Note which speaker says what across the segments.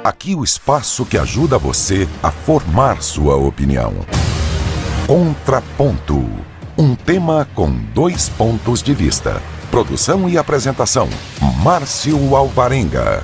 Speaker 1: Aqui o espaço que ajuda você a formar sua opinião. Contraponto. Um tema com dois pontos de vista. Produção e apresentação: Márcio Alvarenga.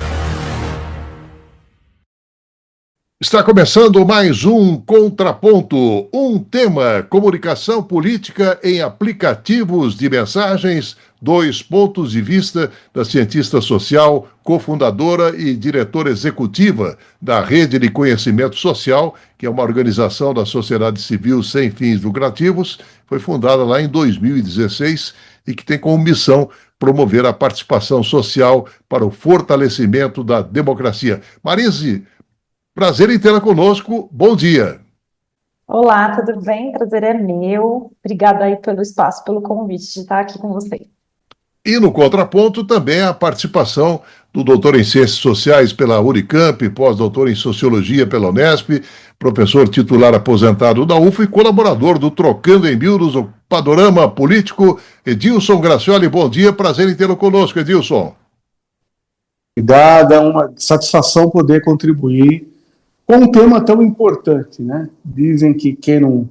Speaker 2: Está começando mais um Contraponto, um tema: comunicação política em aplicativos de mensagens, dois pontos de vista da cientista social, cofundadora e diretora executiva da Rede de Conhecimento Social, que é uma organização da sociedade civil sem fins lucrativos, foi fundada lá em 2016 e que tem como missão promover a participação social para o fortalecimento da democracia. Marise, prazer em tê-la conosco. Bom dia.
Speaker 3: Olá, tudo bem? Prazer é meu. Obrigada aí pelo espaço, pelo convite de estar aqui com você.
Speaker 2: E no Contraponto também a participação do doutor em Ciências Sociais pela Unicamp, pós-doutor em Sociologia pela Unesp, professor titular aposentado da UFA e colaborador do Trocando em Miúdos, o Panorama Político, Edilson Gracioli. Bom dia, prazer em tê-lo conosco, Edilson.
Speaker 4: Obrigado, é uma satisfação poder contribuir com um tema tão importante, né? Dizem que quem não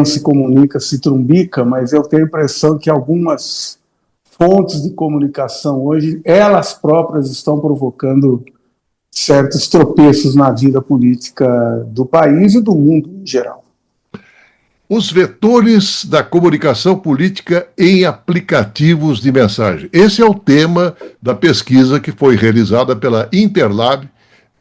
Speaker 4: se comunica se trumbica, mas eu tenho a impressão que algumas fontes de comunicação hoje, elas próprias estão provocando certos tropeços na vida política do país e do mundo em geral.
Speaker 2: Os vetores da comunicação política em aplicativos de mensagem. Esse é o tema da pesquisa que foi realizada pela Interlab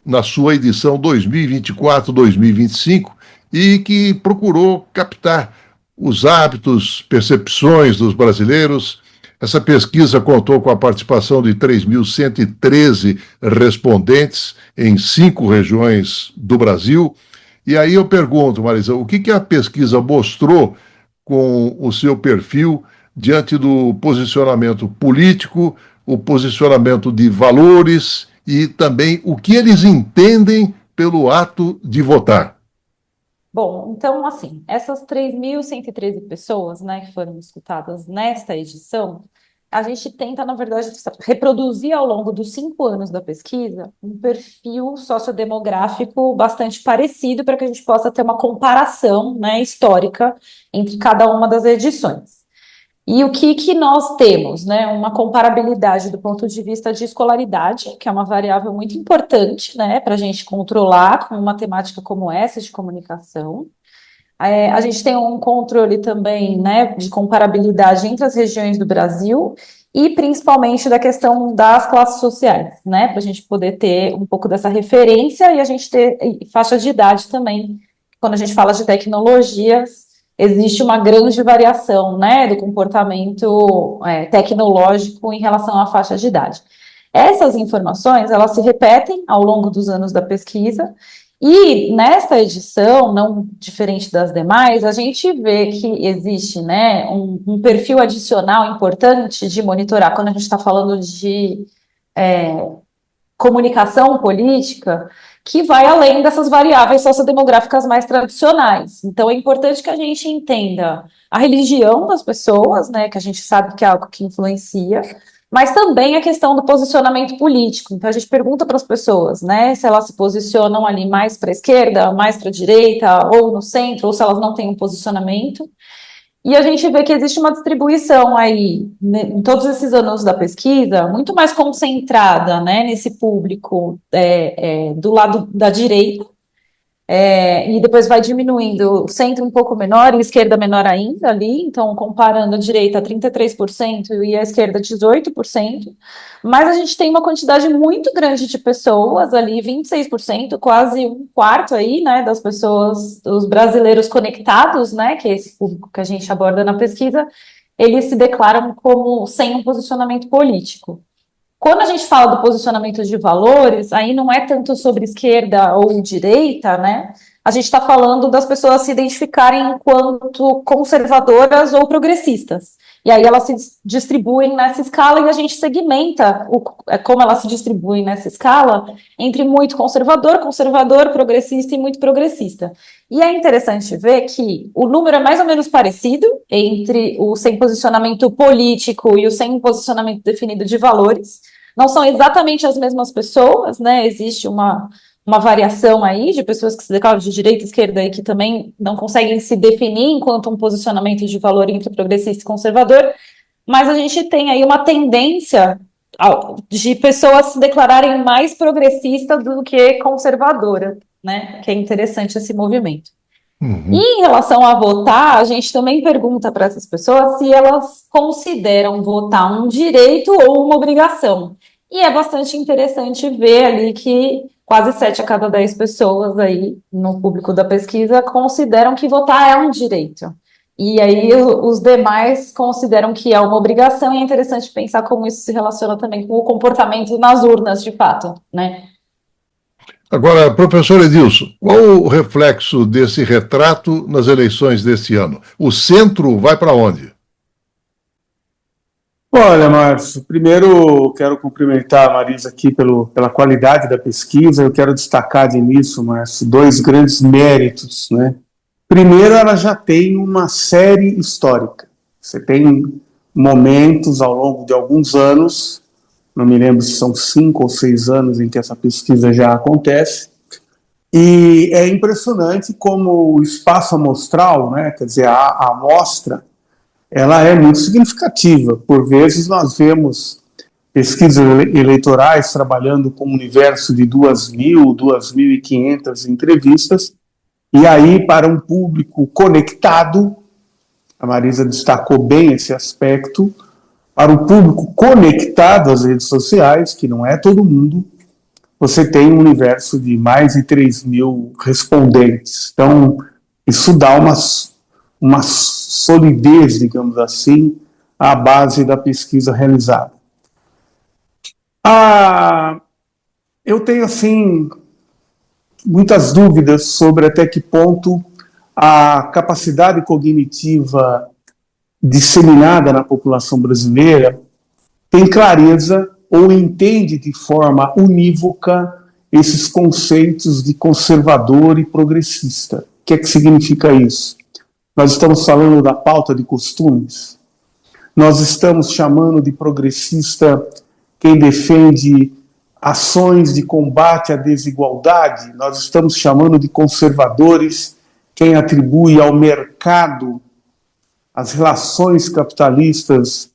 Speaker 2: na sua edição 2024-2025 e que procurou captar os hábitos, percepções dos brasileiros. Essa pesquisa contou com a participação de 3.113 respondentes em 5 regiões do Brasil. E aí eu pergunto, Marisa, o que a pesquisa mostrou com o seu perfil diante do posicionamento político, o posicionamento de valores e também o que eles entendem pelo ato de votar?
Speaker 3: Bom, então, assim, essas 3.113 pessoas, né, que foram escutadas nesta edição, a gente tenta, na verdade, reproduzir ao longo dos 5 anos da pesquisa um perfil sociodemográfico bastante parecido para que a gente possa ter uma comparação, né, histórica entre cada uma das edições. E o que nós temos, né? Uma comparabilidade do ponto de vista de escolaridade, que é uma variável muito importante, né, para a gente controlar com uma temática como essa de comunicação. A gente tem um controle também, né, de comparabilidade entre as regiões do Brasil e principalmente da questão das classes sociais, né, para a gente poder ter um pouco dessa referência e a gente ter faixa de idade também. Quando a gente fala de tecnologias, existe uma grande variação, né, do comportamento tecnológico em relação à faixa de idade. Essas informações, elas se repetem ao longo dos anos da pesquisa, e nesta edição, não diferente das demais, a gente vê que existe, né, um perfil adicional importante de monitorar, quando a gente está falando de comunicação política, que vai além dessas variáveis sociodemográficas mais tradicionais. Então, é importante que a gente entenda a religião das pessoas, né, que a gente sabe que é algo que influencia, mas também a questão do posicionamento político. Então, a gente pergunta para as pessoas, né, se elas se posicionam ali mais para a esquerda, mais para a direita, ou no centro, ou se elas não têm um posicionamento. E a gente vê que existe uma distribuição aí, né, em todos esses anos da pesquisa, muito mais concentrada, né, nesse público do lado da direita, e depois vai diminuindo o centro um pouco menor e a esquerda menor ainda ali, então comparando a direita 33% e a esquerda 18%, mas a gente tem uma quantidade muito grande de pessoas ali, 26%, quase um quarto aí, né, das pessoas, dos brasileiros conectados, né, que é esse público que a gente aborda na pesquisa, eles se declaram como sem um posicionamento político. Quando a gente fala do posicionamento de valores, aí não é tanto sobre esquerda ou direita, né? A gente está falando das pessoas se identificarem enquanto conservadoras ou progressistas. E aí elas se distribuem nessa escala e a gente segmenta como elas se distribuem nessa escala entre muito conservador, progressista e muito progressista. E é interessante ver que o número é mais ou menos parecido entre o sem posicionamento político e o sem posicionamento definido de valores, não são exatamente as mesmas pessoas, né? Existe uma variação aí de pessoas que se declaram de direita e esquerda e que também não conseguem se definir enquanto um posicionamento de valor entre progressista e conservador, mas a gente tem aí uma tendência de pessoas se declararem mais progressistas do que conservadoras, né? Que é interessante esse movimento.
Speaker 2: Uhum.
Speaker 3: E em relação a votar, a gente também pergunta para essas pessoas se elas consideram votar um direito ou uma obrigação. E é bastante interessante ver ali que quase 7 a cada 10 pessoas aí no público da pesquisa consideram que votar é um direito. E aí os demais consideram que é uma obrigação, e é interessante pensar como isso se relaciona também com o comportamento nas urnas, de fato, né?
Speaker 2: Agora, professor Edilson, qual o reflexo desse retrato nas eleições deste ano? O centro vai para onde?
Speaker 4: Olha, Márcio, primeiro quero cumprimentar a Marisa aqui pela qualidade da pesquisa. Eu quero destacar de início, Márcio, 2 grandes méritos, né? Primeiro, ela já tem uma série histórica. Você tem momentos ao longo de alguns anos, não me lembro se são 5 ou 6 anos em que essa pesquisa já acontece, e é impressionante como o espaço amostral, né, quer dizer, a amostra, ela é muito significativa. Por vezes nós vemos pesquisas eleitorais trabalhando com um universo de 2.000, 2.500 entrevistas, e aí para um público conectado, a Marisa destacou bem esse aspecto, para o público conectado às redes sociais, que não é todo mundo, você tem um universo de mais de 3.000 respondentes. Então, isso dá uma solidez, digamos assim, à base da pesquisa realizada. Eu tenho, assim, muitas dúvidas sobre até que ponto a capacidade cognitiva disseminada na população brasileira tem clareza ou entende de forma unívoca esses conceitos de conservador e progressista. O que é que significa isso? Nós estamos falando da pauta de costumes? Nós estamos chamando de progressista quem defende ações de combate à desigualdade? Nós estamos chamando de conservadores quem atribui ao mercado, às relações capitalistas,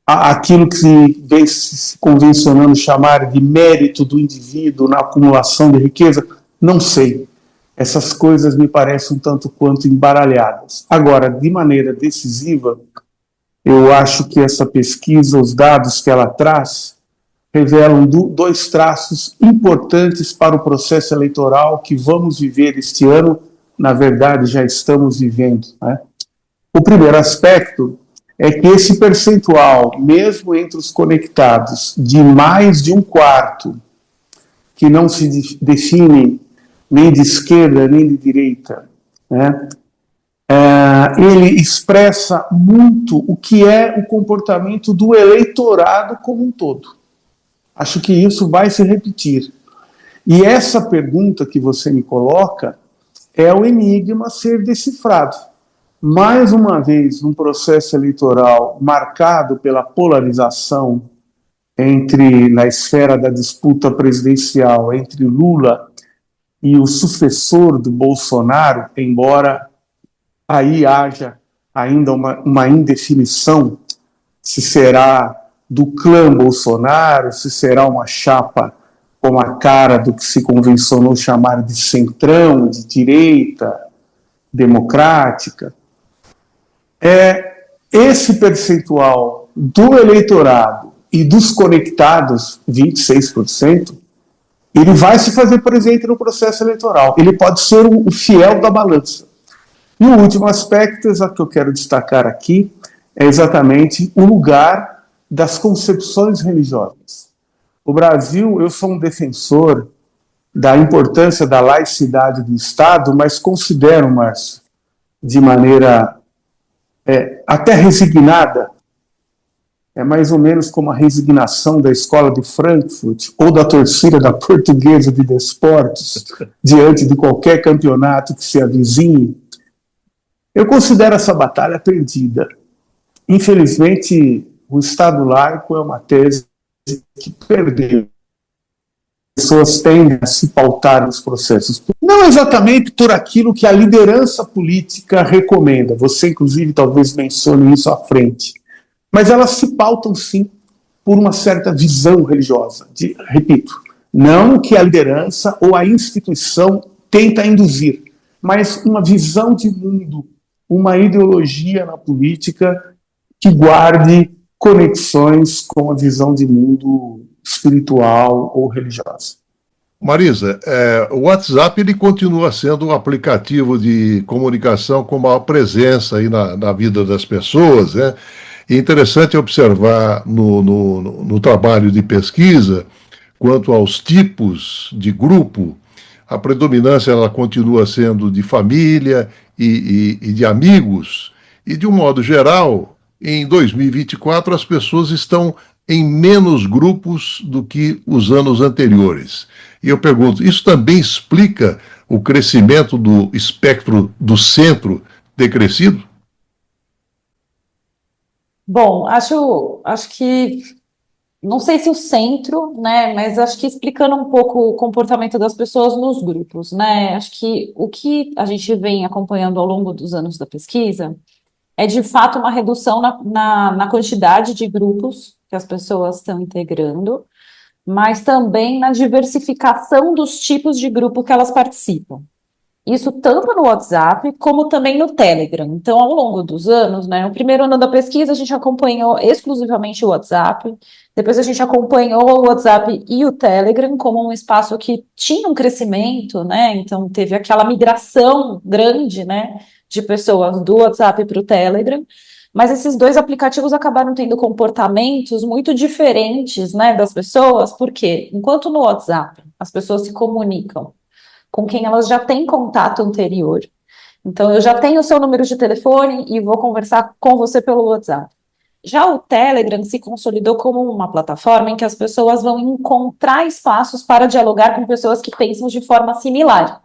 Speaker 4: aquilo que se vem se convencionando chamar de mérito do indivíduo na acumulação de riqueza? Não sei. Essas coisas me parecem um tanto quanto embaralhadas. Agora, de maneira decisiva, eu acho que essa pesquisa, os dados que ela traz, revelam 2 traços importantes para o processo eleitoral que vamos viver este ano, na verdade já estamos vivendo, né? O primeiro aspecto é que esse percentual, mesmo entre os conectados, de mais de 1/4, que não se define nem de esquerda nem de direita, né, ele expressa muito o que é o comportamento do eleitorado como um todo. Acho que isso vai se repetir. E essa pergunta que você me coloca é o enigma a ser decifrado. Mais uma vez, num processo eleitoral marcado pela polarização na esfera da disputa presidencial entre Lula e o sucessor do Bolsonaro, embora aí haja ainda uma indefinição se será do clã Bolsonaro, se será uma chapa com a cara do que se convencionou chamar de centrão, de direita, democrática. Esse percentual do eleitorado e dos conectados, 26%, ele vai se fazer presente no processo eleitoral. Ele pode ser o fiel da balança. E o último aspecto que eu quero destacar aqui é exatamente o lugar das concepções religiosas. O Brasil, eu sou um defensor da importância da laicidade do Estado, mas considero, Márcio, de maneira até resignada, é mais ou menos como a resignação da escola de Frankfurt ou da torcida da Portuguesa de Desportos diante de qualquer campeonato que se avizinhe. Eu considero essa batalha perdida. Infelizmente, o Estado laico é uma tese que perdeu. As pessoas tendem a se pautar nos processos. Não exatamente por aquilo que a liderança política recomenda. Você, inclusive, talvez mencione isso à frente. Mas elas se pautam, sim, por uma certa visão religiosa. Repito, não que a liderança ou a instituição tenta induzir, mas uma visão de mundo, uma ideologia na política que guarde conexões com a visão de mundo espiritual ou religiosa.
Speaker 2: Marisa, o WhatsApp ele continua sendo um aplicativo de comunicação com maior presença aí na vida das pessoas, né? E é interessante observar no trabalho de pesquisa, quanto aos tipos de grupo, a predominância ela continua sendo de família e de amigos. E, de um modo geral, em 2024, as pessoas estão em menos grupos do que os anos anteriores. E eu pergunto, isso também explica o crescimento do espectro do centro ter crescido?
Speaker 3: Bom, acho que, não sei se o centro, né, mas acho que explicando um pouco o comportamento das pessoas nos grupos, né, acho que o que a gente vem acompanhando ao longo dos anos da pesquisa é, de fato, uma redução na quantidade de grupos que as pessoas estão integrando, mas também na diversificação dos tipos de grupo que elas participam. Isso tanto no WhatsApp como também no Telegram. Então, ao longo dos anos, né, o primeiro ano da pesquisa a gente acompanhou exclusivamente o WhatsApp, depois a gente acompanhou o WhatsApp e o Telegram como um espaço que tinha um crescimento, né, então teve aquela migração grande, né, de pessoas do WhatsApp para o Telegram, mas esses dois aplicativos acabaram tendo comportamentos muito diferentes, né, das pessoas, porque enquanto no WhatsApp as pessoas se comunicam com quem elas já têm contato anterior. Então, eu já tenho o seu número de telefone e vou conversar com você pelo WhatsApp. Já o Telegram se consolidou como uma plataforma em que as pessoas vão encontrar espaços para dialogar com pessoas que pensam de forma similar.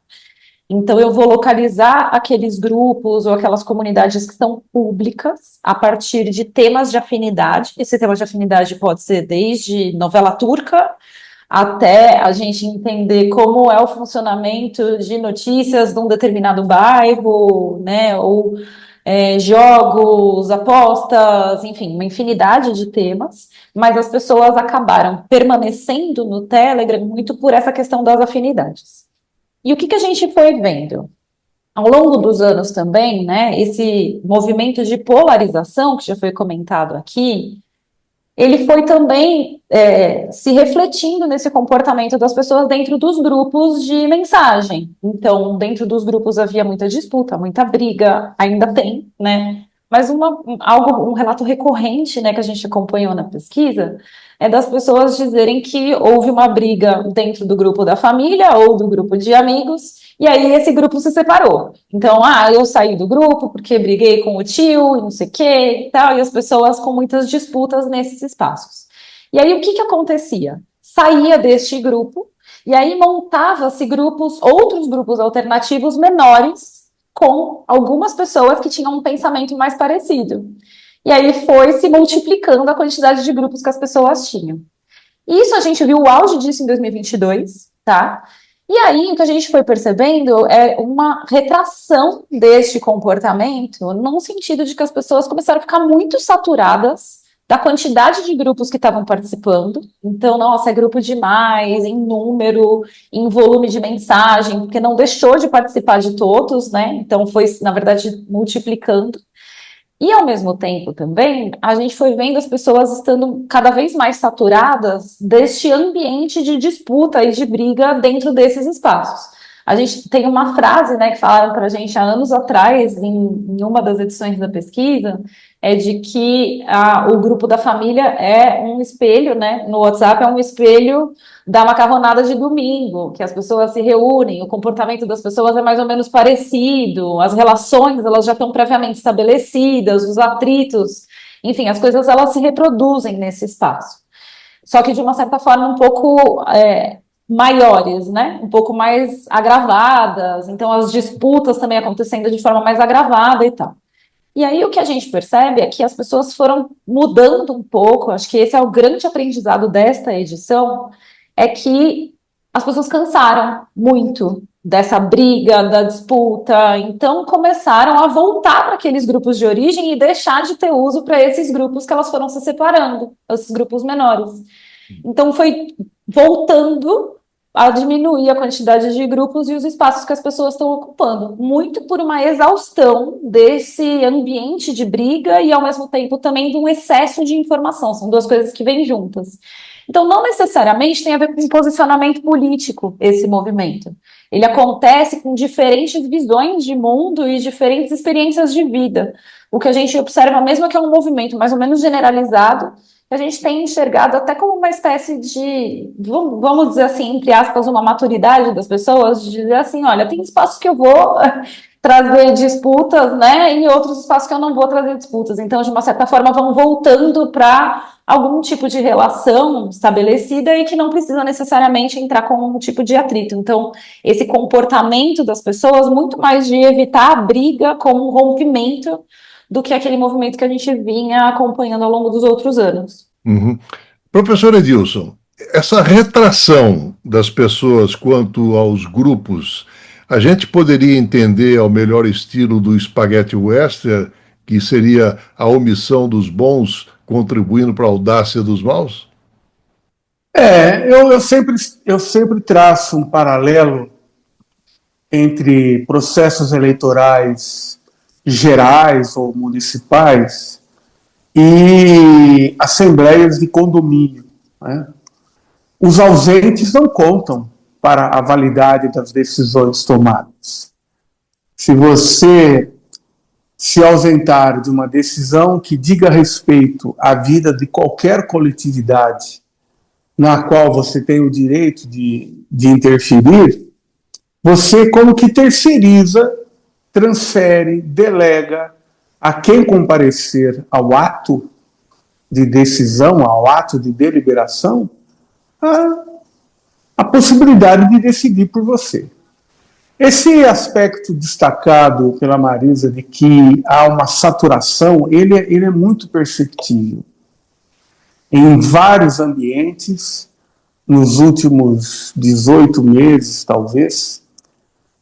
Speaker 3: Então, eu vou localizar aqueles grupos ou aquelas comunidades que são públicas a partir de temas de afinidade. Esse tema de afinidade pode ser desde novela turca até a gente entender como é o funcionamento de notícias de um determinado bairro, né, ou jogos, apostas, enfim, uma infinidade de temas, mas as pessoas acabaram permanecendo no Telegram muito por essa questão das afinidades. E o que a gente foi vendo? Ao longo dos anos também, né, esse movimento de polarização, que já foi comentado aqui, ele foi também se refletindo nesse comportamento das pessoas dentro dos grupos de mensagem. Então, dentro dos grupos havia muita disputa, muita briga, ainda tem, né? Mas um relato recorrente, né, que a gente acompanhou na pesquisa, é das pessoas dizerem que houve uma briga dentro do grupo da família ou do grupo de amigos, e aí esse grupo se separou. Então, eu saí do grupo porque briguei com o tio e não sei o que e tal, e as pessoas com muitas disputas nesses espaços. E aí o que acontecia? Saía deste grupo, e aí montava-se grupos, outros grupos alternativos menores, com algumas pessoas que tinham um pensamento mais parecido. E aí foi se multiplicando a quantidade de grupos que as pessoas tinham. Isso a gente viu o auge disso em 2022, tá? E aí, o que a gente foi percebendo é uma retração deste comportamento, num sentido de que as pessoas começaram a ficar muito saturadas da quantidade de grupos que estavam participando. Então, nossa, é grupo demais, em número, em volume de mensagem, porque não deixou de participar de todos, né? Então, foi, na verdade, multiplicando. E, ao mesmo tempo, também, a gente foi vendo as pessoas estando cada vez mais saturadas deste ambiente de disputa e de briga dentro desses espaços. A gente tem uma frase, né, que falaram para a gente há anos atrás, em uma das edições da pesquisa, é de que o grupo da família é um espelho, né, no WhatsApp é um espelho da macarronada de domingo, que as pessoas se reúnem, o comportamento das pessoas é mais ou menos parecido, as relações elas já estão previamente estabelecidas, os atritos, enfim, as coisas elas se reproduzem nesse espaço. Só que de uma certa forma um pouco maiores, né? Um pouco mais agravadas, então as disputas também acontecendo de forma mais agravada e tal. E aí o que a gente percebe é que as pessoas foram mudando um pouco, acho que esse é o grande aprendizado desta edição, é que as pessoas cansaram muito dessa briga, da disputa, então começaram a voltar para aqueles grupos de origem e deixar de ter uso para esses grupos que elas foram se separando, esses grupos menores. Então foi voltando a diminuir a quantidade de grupos e os espaços que as pessoas estão ocupando, muito por uma exaustão desse ambiente de briga e, ao mesmo tempo, também de um excesso de informação. São duas coisas que vêm juntas. Então, não necessariamente tem a ver com posicionamento político esse movimento. Ele acontece com diferentes visões de mundo e diferentes experiências de vida. O que a gente observa, mesmo que é um movimento mais ou menos generalizado, a gente tem enxergado até como uma espécie de, vamos dizer assim, entre aspas, uma maturidade das pessoas, de dizer assim, olha, tem espaços que eu vou trazer disputas, né, e outros espaços que eu não vou trazer disputas. Então, de uma certa forma, vão voltando para algum tipo de relação estabelecida e que não precisa necessariamente entrar com um tipo de atrito. Então, esse comportamento das pessoas, muito mais de evitar a briga como um rompimento do que aquele movimento que a gente vinha acompanhando ao longo dos outros anos.
Speaker 2: Uhum. Professor Edilson, essa retração das pessoas quanto aos grupos, a gente poderia entender ao melhor estilo do Spaghetti Western, que seria a omissão dos bons contribuindo para a audácia dos maus?
Speaker 4: Eu sempre traço um paralelo entre processos eleitorais gerais ou municipais e assembleias de condomínio, né? Os ausentes não contam para a validade das decisões tomadas. Se você se ausentar de uma decisão que diga respeito à vida de qualquer coletividade na qual você tem o direito de interferir, você como que terceiriza, transfere, delega a quem comparecer ao ato de decisão, ao ato de deliberação, a possibilidade de decidir por você. Esse aspecto destacado pela Marisa de que há uma saturação, ele é muito perceptível. Em vários ambientes, nos últimos 18 meses, talvez,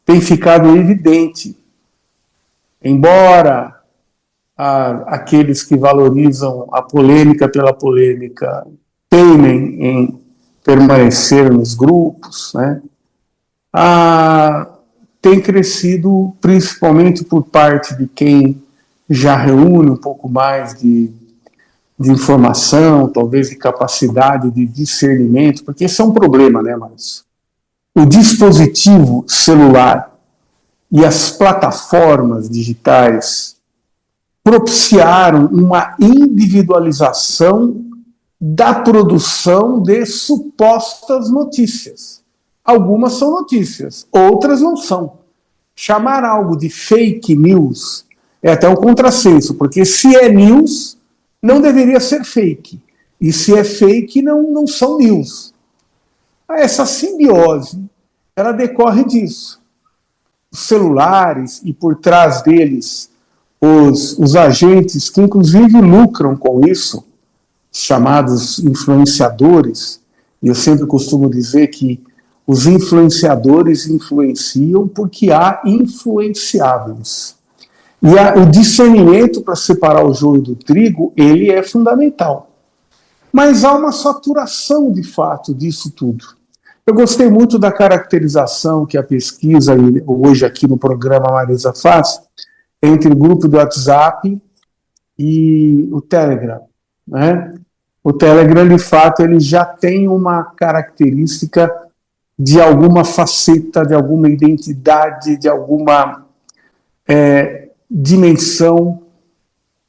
Speaker 4: tem ficado evidente. Embora aqueles que valorizam a polêmica pela polêmica teimem em permanecer nos grupos, né? Tem crescido principalmente por parte de quem já reúne um pouco mais de informação, talvez de capacidade de discernimento, porque esse é um problema, né, Márcio? O dispositivo celular e as plataformas digitais propiciaram uma individualização da produção de supostas notícias. Algumas são notícias, outras não são. Chamar algo de fake news é até um contrassenso, porque se é news, não deveria ser fake. E se é fake, não são news. Essa simbiose, ela decorre disso. Os celulares e por trás deles os agentes que inclusive lucram com isso, chamados influenciadores, e eu sempre costumo dizer que os influenciadores influenciam porque há influenciáveis. E o discernimento para separar o joio do trigo, ele é fundamental. Mas há uma saturação, de fato, disso tudo. Eu gostei muito da caracterização que a pesquisa, hoje aqui no programa Marisa faz, entre o grupo do WhatsApp e o Telegram, né? O Telegram, de fato, ele já tem uma característica de alguma faceta, de alguma identidade, de alguma dimensão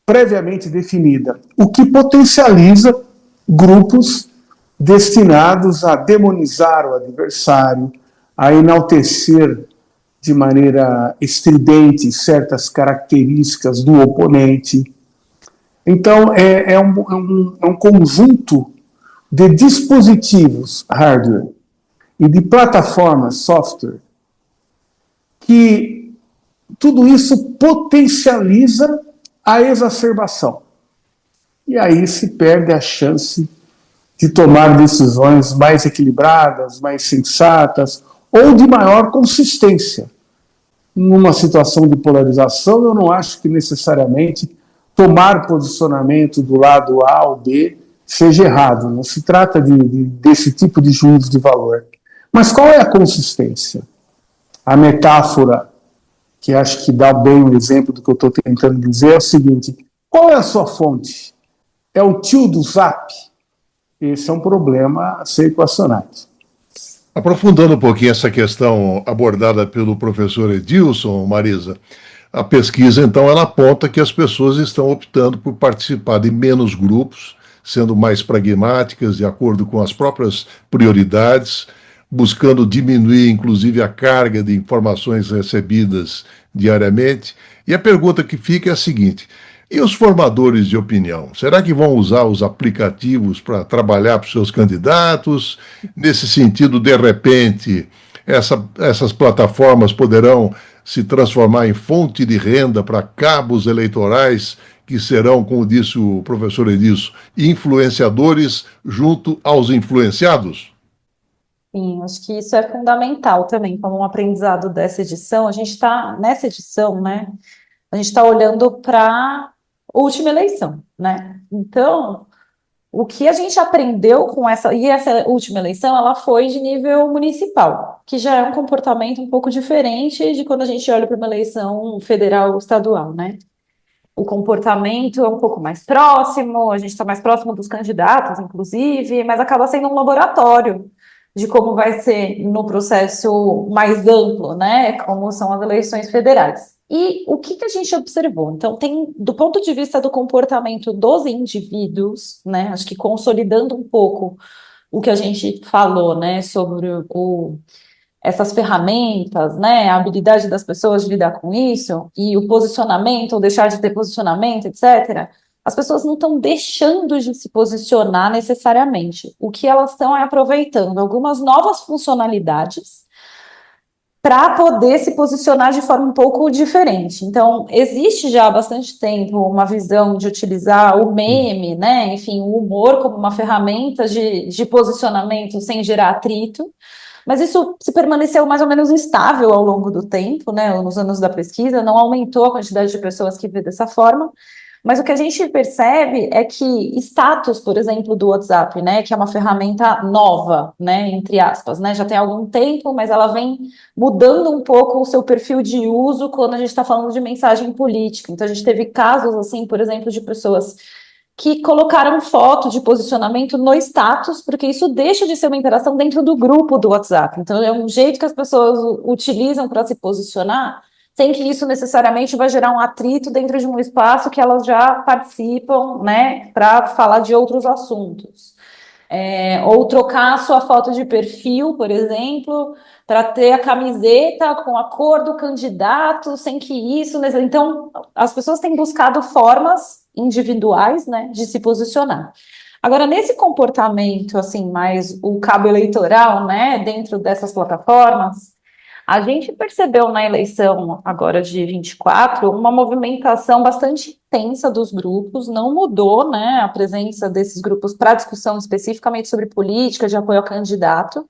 Speaker 4: previamente definida, o que potencializa grupos destinados a demonizar o adversário, a enaltecer de maneira estridente certas características do oponente. Então, é um conjunto de dispositivos, hardware, e de plataformas, software, que tudo isso potencializa à exacerbação. E aí se perde a chance de tomar decisões mais equilibradas, mais sensatas, ou de maior consistência. Numa situação de polarização, eu não acho que necessariamente tomar posicionamento do lado A ou B seja errado. Não se trata desse tipo de juízo de valor. Mas qual é a consistência? A metáfora, que acho que dá bem o exemplo do que eu estou tentando dizer, é o seguinte: qual é a sua fonte? É o tio do Zap? Esse é um problema a ser equacionado.
Speaker 2: Aprofundando um pouquinho essa questão abordada pelo professor Edilson, Marisa, a pesquisa, então, ela aponta que as pessoas estão optando por participar de menos grupos, sendo mais pragmáticas, de acordo com as próprias prioridades, buscando diminuir, inclusive, a carga de informações recebidas diariamente. E a pergunta que fica é a seguinte: e os formadores de opinião? Será que vão usar os aplicativos para trabalhar para os seus candidatos? Nesse sentido, de repente, essas plataformas poderão se transformar em fonte de renda para cabos eleitorais que serão, como disse o professor Edilson, influenciadores junto aos influenciados?
Speaker 3: Sim, acho que isso é fundamental também, como um aprendizado dessa edição. A gente está, nessa edição, né? A gente está olhando para a última eleição, né? Então, o que a gente aprendeu com essa última eleição, ela foi de nível municipal, que já é um comportamento um pouco diferente de quando a gente olha para uma eleição federal ou estadual, né? O comportamento é um pouco mais próximo, a gente está mais próximo dos candidatos, inclusive, mas acaba sendo um laboratório de como vai ser no processo mais amplo, né? Como são as eleições federais. E o que a gente observou? Então, tem, do ponto de vista do comportamento dos indivíduos, né? Acho que consolidando um pouco o que a gente falou, né? Sobre essas ferramentas, né? A habilidade das pessoas de lidar com isso, e o posicionamento, ou deixar de ter posicionamento, etc. As pessoas não estão deixando de se posicionar necessariamente. O que elas estão é aproveitando algumas novas funcionalidades para poder se posicionar de forma um pouco diferente. Então, existe já há bastante tempo uma visão de utilizar o meme, né? Enfim, o humor como uma ferramenta de posicionamento sem gerar atrito, mas isso se permaneceu mais ou menos estável ao longo do tempo, né? Nos anos da pesquisa, não aumentou a quantidade de pessoas que vê dessa forma. Mas o que a gente percebe é que status, por exemplo, do WhatsApp, né, que é uma ferramenta nova, né, entre aspas, né, já tem algum tempo, mas ela vem mudando um pouco o seu perfil de uso quando a gente está falando de mensagem política. Então, a gente teve casos, assim, por exemplo, de pessoas que colocaram foto de posicionamento no status, porque isso deixa de ser uma interação dentro do grupo do WhatsApp. Então, é um jeito que as pessoas utilizam para se posicionar, sem que isso necessariamente vai gerar um atrito dentro de um espaço que elas já participam, né, para falar de outros assuntos. Ou trocar a sua foto de perfil, por exemplo, para ter a camiseta com a cor do candidato, sem que isso... Então, as pessoas têm buscado formas individuais, né, de se posicionar. Agora, nesse comportamento, assim, mais o cabo eleitoral, né, dentro dessas plataformas, a gente percebeu na eleição agora de 24 uma movimentação bastante intensa dos grupos, não mudou, né, a presença desses grupos para discussão especificamente sobre política de apoio ao candidato,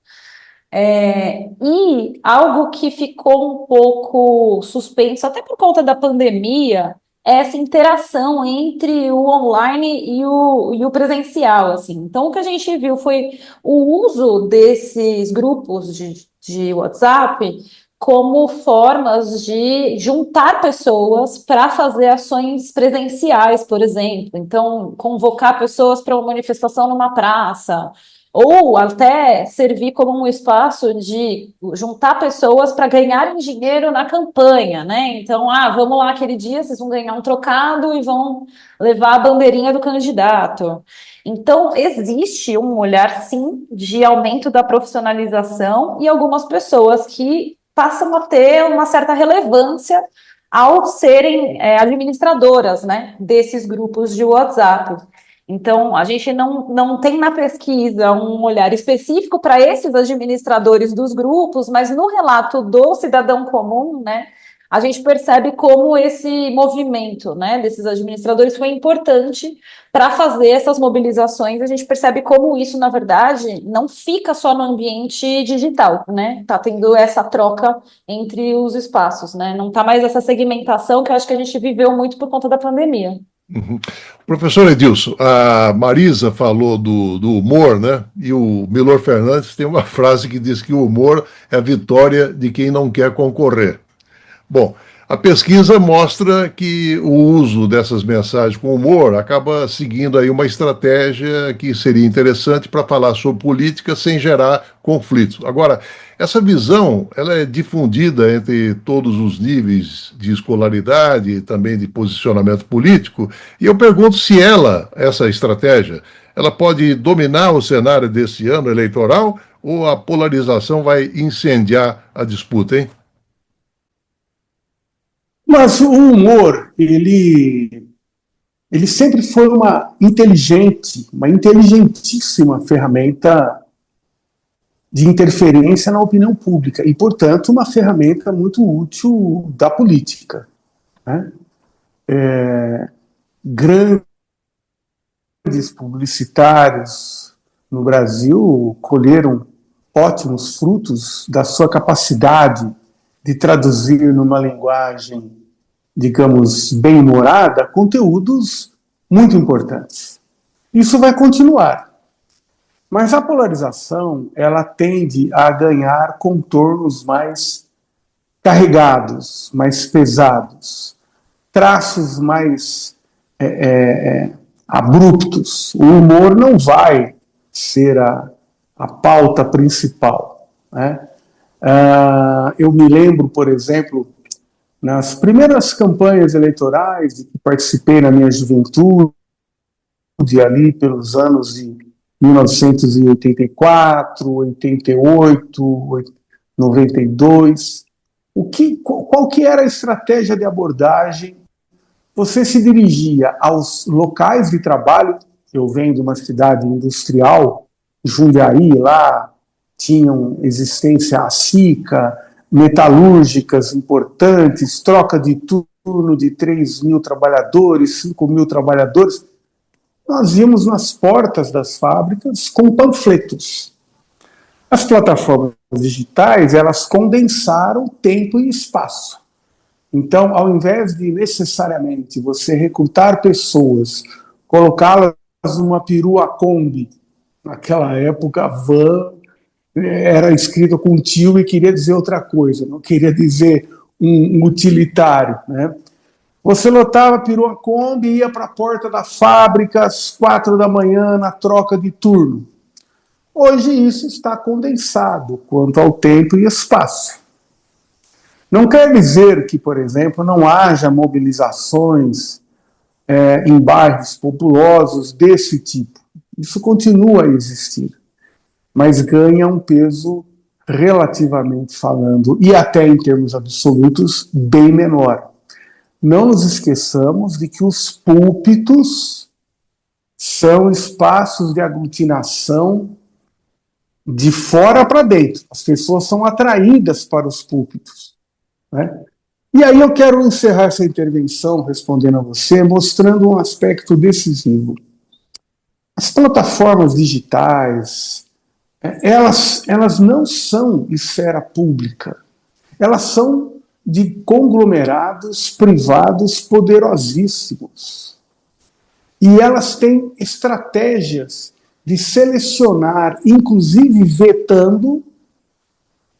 Speaker 3: e algo que ficou um pouco suspenso, até por conta da pandemia, é essa interação entre o online e o presencial, assim. Então, o que a gente viu foi o uso desses grupos de WhatsApp como formas de juntar pessoas para fazer ações presenciais, por exemplo. Então, convocar pessoas para uma manifestação numa praça, ou até servir como um espaço de juntar pessoas para ganharem dinheiro na campanha, né? Então, vamos lá aquele dia, vocês vão ganhar um trocado e vão levar a bandeirinha do candidato. Então, existe um olhar, sim, de aumento da profissionalização e algumas pessoas que passam a ter uma certa relevância ao serem administradoras, né, desses grupos de WhatsApp. Então, a gente não tem na pesquisa um olhar específico para esses administradores dos grupos, mas no relato do cidadão comum, né, a gente percebe como esse movimento, né, desses administradores foi importante para fazer essas mobilizações. A gente percebe como isso, na verdade, não fica só no ambiente digital, né? Tá tendo essa troca entre os espaços, né? Não tá mais essa segmentação que eu acho que a gente viveu muito por conta da pandemia.
Speaker 2: Uhum. Professor Edilson, a Marisa falou do humor, né? E o Milor Fernandes tem uma frase que diz que o humor é a vitória de quem não quer concorrer. Bom, a pesquisa mostra que o uso dessas mensagens com humor acaba seguindo aí uma estratégia que seria interessante para falar sobre política sem gerar conflitos. Agora, essa visão, ela é difundida entre todos os níveis de escolaridade e também de posicionamento político, e eu pergunto se essa estratégia, ela pode dominar o cenário desse ano eleitoral ou a polarização vai incendiar a disputa, hein?
Speaker 4: Mas o humor, ele sempre foi uma inteligentíssima ferramenta de interferência na opinião pública e, portanto, uma ferramenta muito útil da política, né? Grandes publicitários no Brasil colheram ótimos frutos da sua capacidade de traduzir numa linguagem, digamos, bem-humorada, conteúdos muito importantes. Isso vai continuar. Mas a polarização, ela tende a ganhar contornos mais carregados, mais pesados, traços mais abruptos. O humor não vai ser a pauta principal, né? Eu me lembro, por exemplo, nas primeiras campanhas eleitorais de que participei na minha juventude, ali pelos anos de 1984, 88, 92, qual que era a estratégia de abordagem? Você se dirigia aos locais de trabalho. Eu venho de uma cidade industrial, Jundiaí, lá tinham existência a SICA, metalúrgicas importantes, troca de turno de 3.000 trabalhadores, 5.000 trabalhadores. Nós íamos nas portas das fábricas com panfletos. As plataformas digitais, elas condensaram tempo e espaço. Então, ao invés de necessariamente você recrutar pessoas, colocá-las numa perua Kombi, naquela época, van era escrito com tio e queria dizer outra coisa, não queria dizer um utilitário, né? Você lotava a perua Kombi e ia para a porta da fábrica às 4 da manhã na troca de turno. Hoje isso está condensado quanto ao tempo e espaço. Não quer dizer que, por exemplo, não haja mobilizações em bairros populosos desse tipo. Isso continua a existir, mas ganha um peso, relativamente falando, e até em termos absolutos, bem menor. Não nos esqueçamos de que os púlpitos são espaços de aglutinação de fora para dentro. As pessoas são atraídas para os púlpitos, né? E aí eu quero encerrar essa intervenção respondendo a você, mostrando um aspecto decisivo. As plataformas digitais, elas não são esfera pública, elas são de conglomerados privados poderosíssimos. E elas têm estratégias de selecionar, inclusive vetando,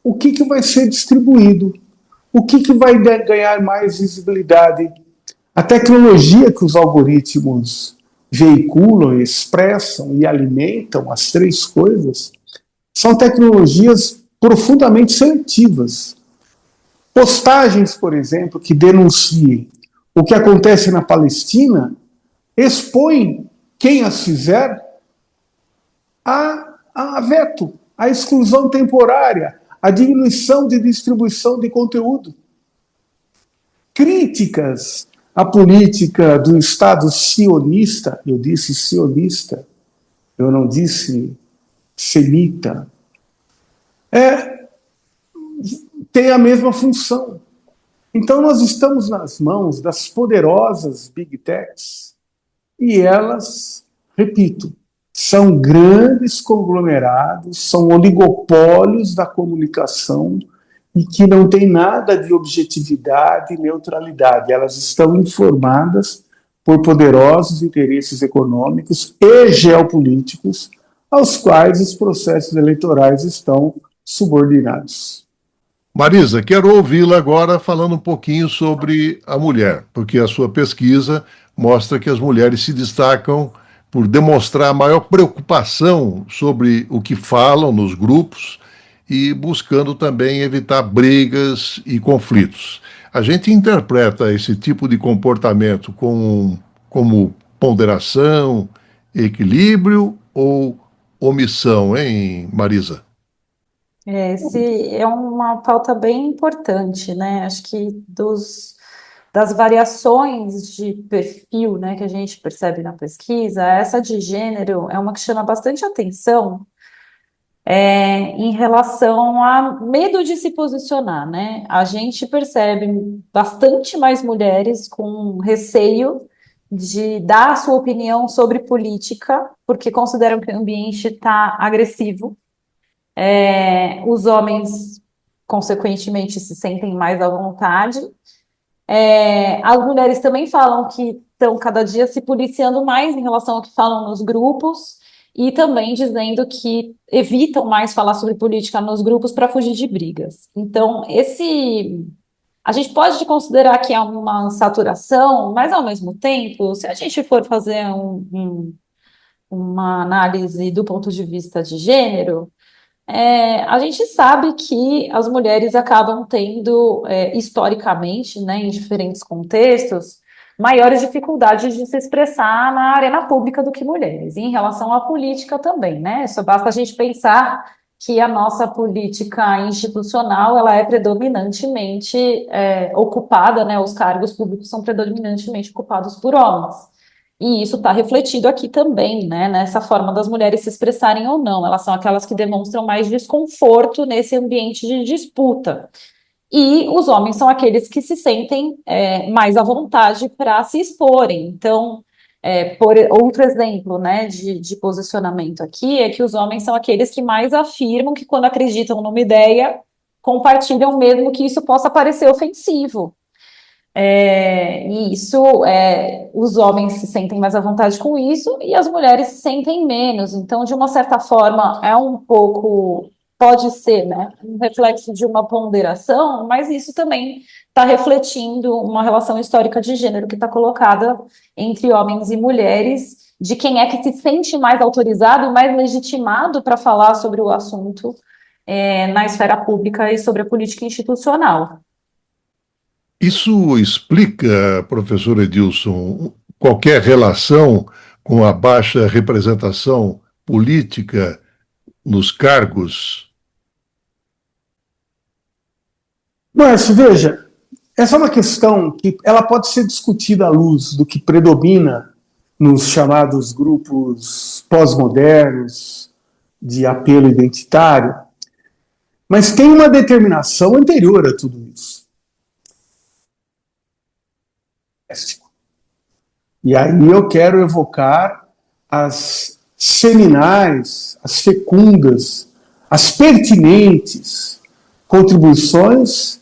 Speaker 4: o que vai ser distribuído, o que vai ganhar mais visibilidade. A tecnologia que os algoritmos veiculam, expressam e alimentam, as três coisas, são tecnologias profundamente seletivas. Postagens, por exemplo, que denunciem o que acontece na Palestina, expõem quem as fizer a veto, a exclusão temporária, a diminuição de distribuição de conteúdo. Críticas à política do Estado sionista, eu disse sionista, eu não disse semita, tem a mesma função. Então, nós estamos nas mãos das poderosas Big Techs e elas, repito, são grandes conglomerados, são oligopólios da comunicação e que não tem nada de objetividade e neutralidade. Elas estão informadas por poderosos interesses econômicos e geopolíticos aos quais os processos eleitorais estão subordinados.
Speaker 2: Marisa, quero ouvi-la agora falando um pouquinho sobre a mulher, porque a sua pesquisa mostra que as mulheres se destacam por demonstrar maior preocupação sobre o que falam nos grupos e buscando também evitar brigas e conflitos. A gente interpreta esse tipo de comportamento como ponderação, equilíbrio ou omissão, hein, Marisa?
Speaker 3: Esse é uma pauta bem importante, né? Acho que das variações de perfil, né, que a gente percebe na pesquisa, essa de gênero é uma que chama bastante atenção, em relação a medo de se posicionar, né? A gente percebe bastante mais mulheres com receio de dar a sua opinião sobre política, porque consideram que o ambiente está agressivo. Os homens, consequentemente, se sentem mais à vontade. As mulheres também falam que estão cada dia se policiando mais em relação ao que falam nos grupos e também dizendo que evitam mais falar sobre política nos grupos para fugir de brigas. Então, a gente pode considerar que é uma saturação, mas ao mesmo tempo, se a gente for fazer uma análise do ponto de vista de gênero, a gente sabe que as mulheres acabam tendo, historicamente, né, em diferentes contextos, maiores dificuldades de se expressar na arena pública do que mulheres. E em relação à política também, né? Só basta a gente pensar que a nossa política institucional ela é predominantemente ocupada, né? Os cargos públicos são predominantemente ocupados por homens. E isso está refletido aqui também, né, nessa forma das mulheres se expressarem ou não. Elas são aquelas que demonstram mais desconforto nesse ambiente de disputa. E os homens são aqueles que se sentem mais à vontade para se exporem. Então, por outro exemplo, né, de posicionamento aqui é que os homens são aqueles que mais afirmam que quando acreditam numa ideia, compartilham mesmo que isso possa parecer ofensivo. E isso, os homens se sentem mais à vontade com isso e as mulheres se sentem menos. Então, de uma certa forma, é um pouco, pode ser, né, um reflexo de uma ponderação, mas isso também está refletindo uma relação histórica de gênero que está colocada entre homens e mulheres, de quem é que se sente mais autorizado e mais legitimado para falar sobre o assunto na esfera pública e sobre a política institucional.
Speaker 2: Isso explica, professor Edilson, qualquer relação com a baixa representação política nos cargos?
Speaker 4: Mas, veja, essa é uma questão que ela pode ser discutida à luz do que predomina nos chamados grupos pós-modernos de apelo identitário, mas tem uma determinação anterior a tudo isso. E aí eu quero evocar as seminais, as fecundas, as pertinentes contribuições,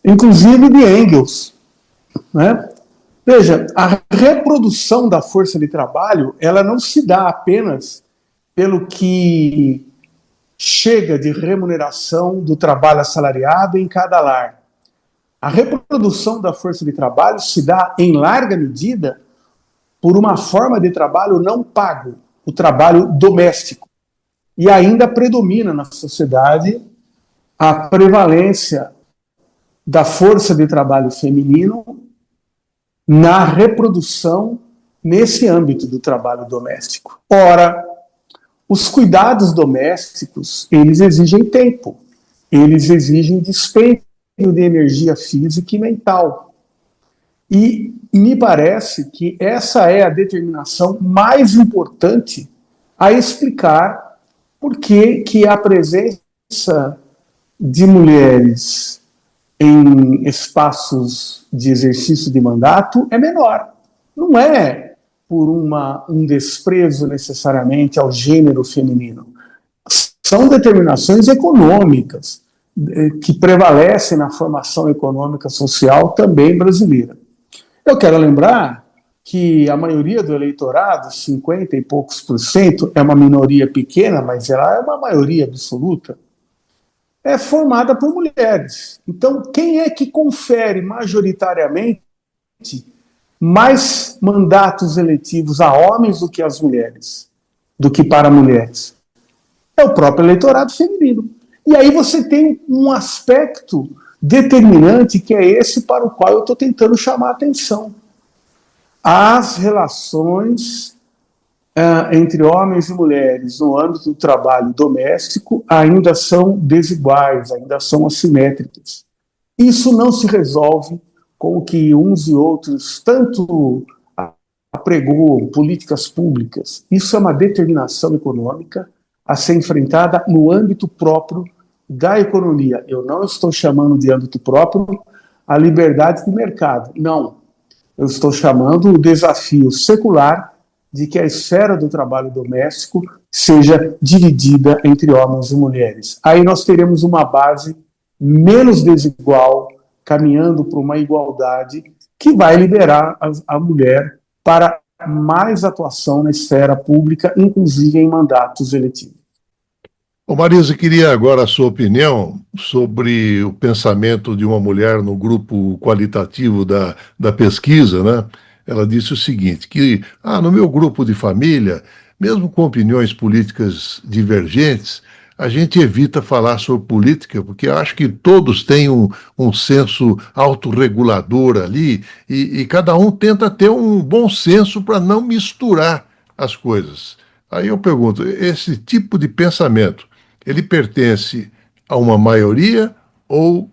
Speaker 4: inclusive de Engels, né? Veja, a reprodução da força de trabalho, ela não se dá apenas pelo que chega de remuneração do trabalho assalariado em cada lar. A reprodução da força de trabalho se dá, em larga medida, por uma forma de trabalho não pago, o trabalho doméstico. E ainda predomina na sociedade a prevalência da força de trabalho feminino na reprodução nesse âmbito do trabalho doméstico. Ora, os cuidados domésticos, eles exigem tempo, eles exigem dispêndio de energia física e mental. E me parece que essa é a determinação mais importante a explicar por que a presença de mulheres em espaços de exercício de mandato é menor. Não é por um desprezo necessariamente ao gênero feminino. São determinações econômicas que prevalecem na formação econômica social também brasileira. Eu quero lembrar que a maioria do eleitorado, 50 e poucos por cento, é uma minoria pequena, mas ela é uma maioria absoluta, é formada por mulheres. Então, quem é que confere majoritariamente mais mandatos eletivos a homens do que às mulheres, do que para mulheres? É o próprio eleitorado feminino. E aí você tem um aspecto determinante que é esse para o qual eu estou tentando chamar a atenção. As relações entre homens e mulheres no âmbito do trabalho doméstico ainda são desiguais, ainda são assimétricas. Isso não se resolve com o que uns e outros tanto apregoam, políticas públicas. Isso é uma determinação econômica a ser enfrentada no âmbito próprio da economia. Eu não estou chamando de âmbito próprio a liberdade de mercado, não. Eu estou chamando o desafio secular de que a esfera do trabalho doméstico seja dividida entre homens e mulheres. Aí nós teremos uma base menos desigual, caminhando para uma igualdade que vai liberar a mulher para mais atuação na esfera pública, inclusive em mandatos eletivos.
Speaker 2: Ô Marisa, queria agora a sua opinião sobre o pensamento de uma mulher no grupo qualitativo da pesquisa, né? Ela disse o seguinte, que no meu grupo de família, mesmo com opiniões políticas divergentes, a gente evita falar sobre política, porque eu acho que todos têm um senso autorregulador ali e cada um tenta ter um bom senso para não misturar as coisas. Aí eu pergunto, esse tipo de pensamento, ele pertence a uma maioria ou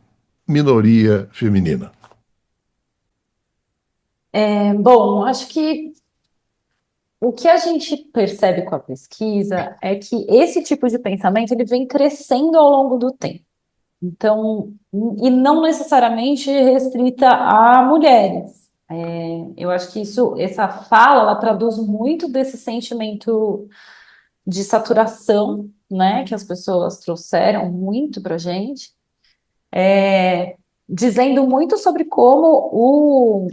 Speaker 2: minoria feminina?
Speaker 3: Bom, acho que o que a gente percebe com a pesquisa é que esse tipo de pensamento ele vem crescendo ao longo do tempo. Então, e não necessariamente restrita a mulheres. Eu acho que essa fala, ela traduz muito desse sentimento de saturação, né, que as pessoas trouxeram muito para a gente, dizendo muito sobre como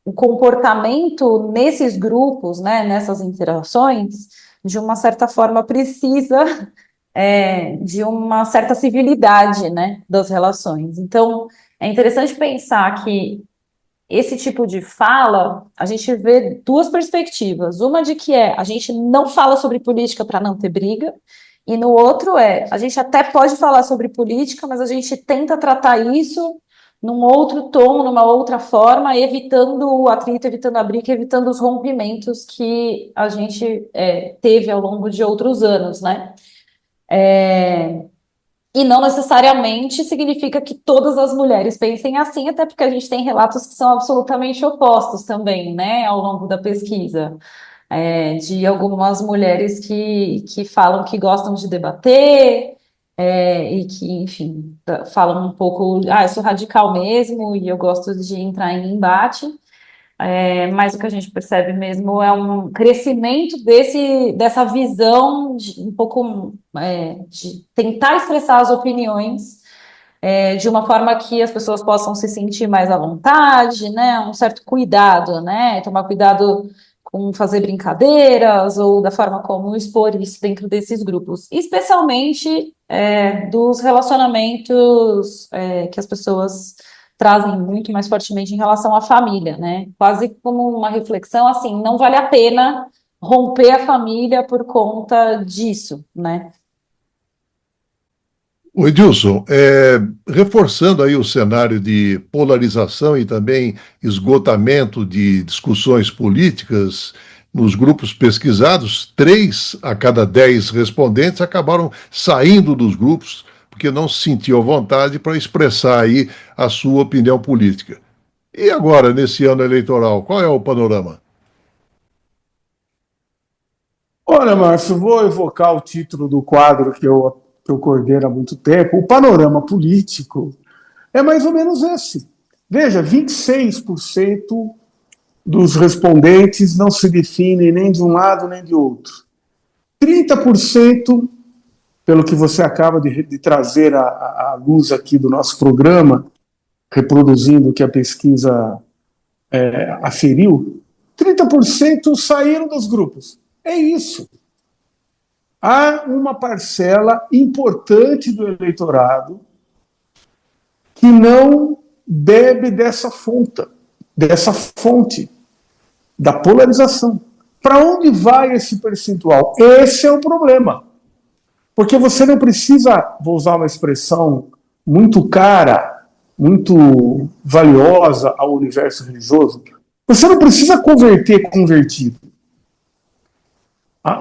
Speaker 3: o comportamento nesses grupos, né, nessas interações, de uma certa forma precisa de uma certa civilidade, né, das relações. Então, é interessante pensar que esse tipo de fala, a gente vê duas perspectivas. Uma de que a gente não fala sobre política para não ter briga, e no outro a gente até pode falar sobre política, mas a gente tenta tratar isso num outro tom, numa outra forma, evitando o atrito, evitando a briga, evitando os rompimentos que a gente teve ao longo de outros anos, né? E não necessariamente significa que todas as mulheres pensem assim, até porque a gente tem relatos que são absolutamente opostos também, né, ao longo da pesquisa. De algumas mulheres que falam que gostam de debater, e que, enfim, falam um pouco, eu sou radical mesmo e eu gosto de entrar em embate. Mas o que a gente percebe mesmo é um crescimento dessa visão um pouco de tentar expressar as opiniões de uma forma que as pessoas possam se sentir mais à vontade, né? Um certo cuidado, né? Tomar cuidado com fazer brincadeiras ou da forma como expor isso dentro desses grupos, especialmente dos relacionamentos que as pessoas trazem muito mais fortemente em relação à família, né? Quase como uma reflexão assim, não vale a pena romper a família por conta disso, né?
Speaker 2: O Edilson, reforçando aí o cenário de polarização e também esgotamento de discussões políticas nos grupos pesquisados, 3 a cada 10 respondentes acabaram saindo dos grupos porque não se sentiam à vontade para expressar aí a sua opinião política. E agora, nesse ano eleitoral, qual é o panorama?
Speaker 4: Olha, Márcio, vou evocar o título do quadro que eu coordeno há muito tempo, o panorama político é mais ou menos esse. Veja, 26% dos respondentes não se definem nem de um lado nem de outro. 30%, pelo que você acaba de trazer à luz aqui do nosso programa, reproduzindo o que a pesquisa aferiu, 30% saíram dos grupos. É isso. Há uma parcela importante do eleitorado que não bebe dessa fonte da polarização. Para onde vai esse percentual? Esse é o problema. Porque você não precisa, vou usar uma expressão muito cara, muito valiosa ao universo religioso, você não precisa converter convertido.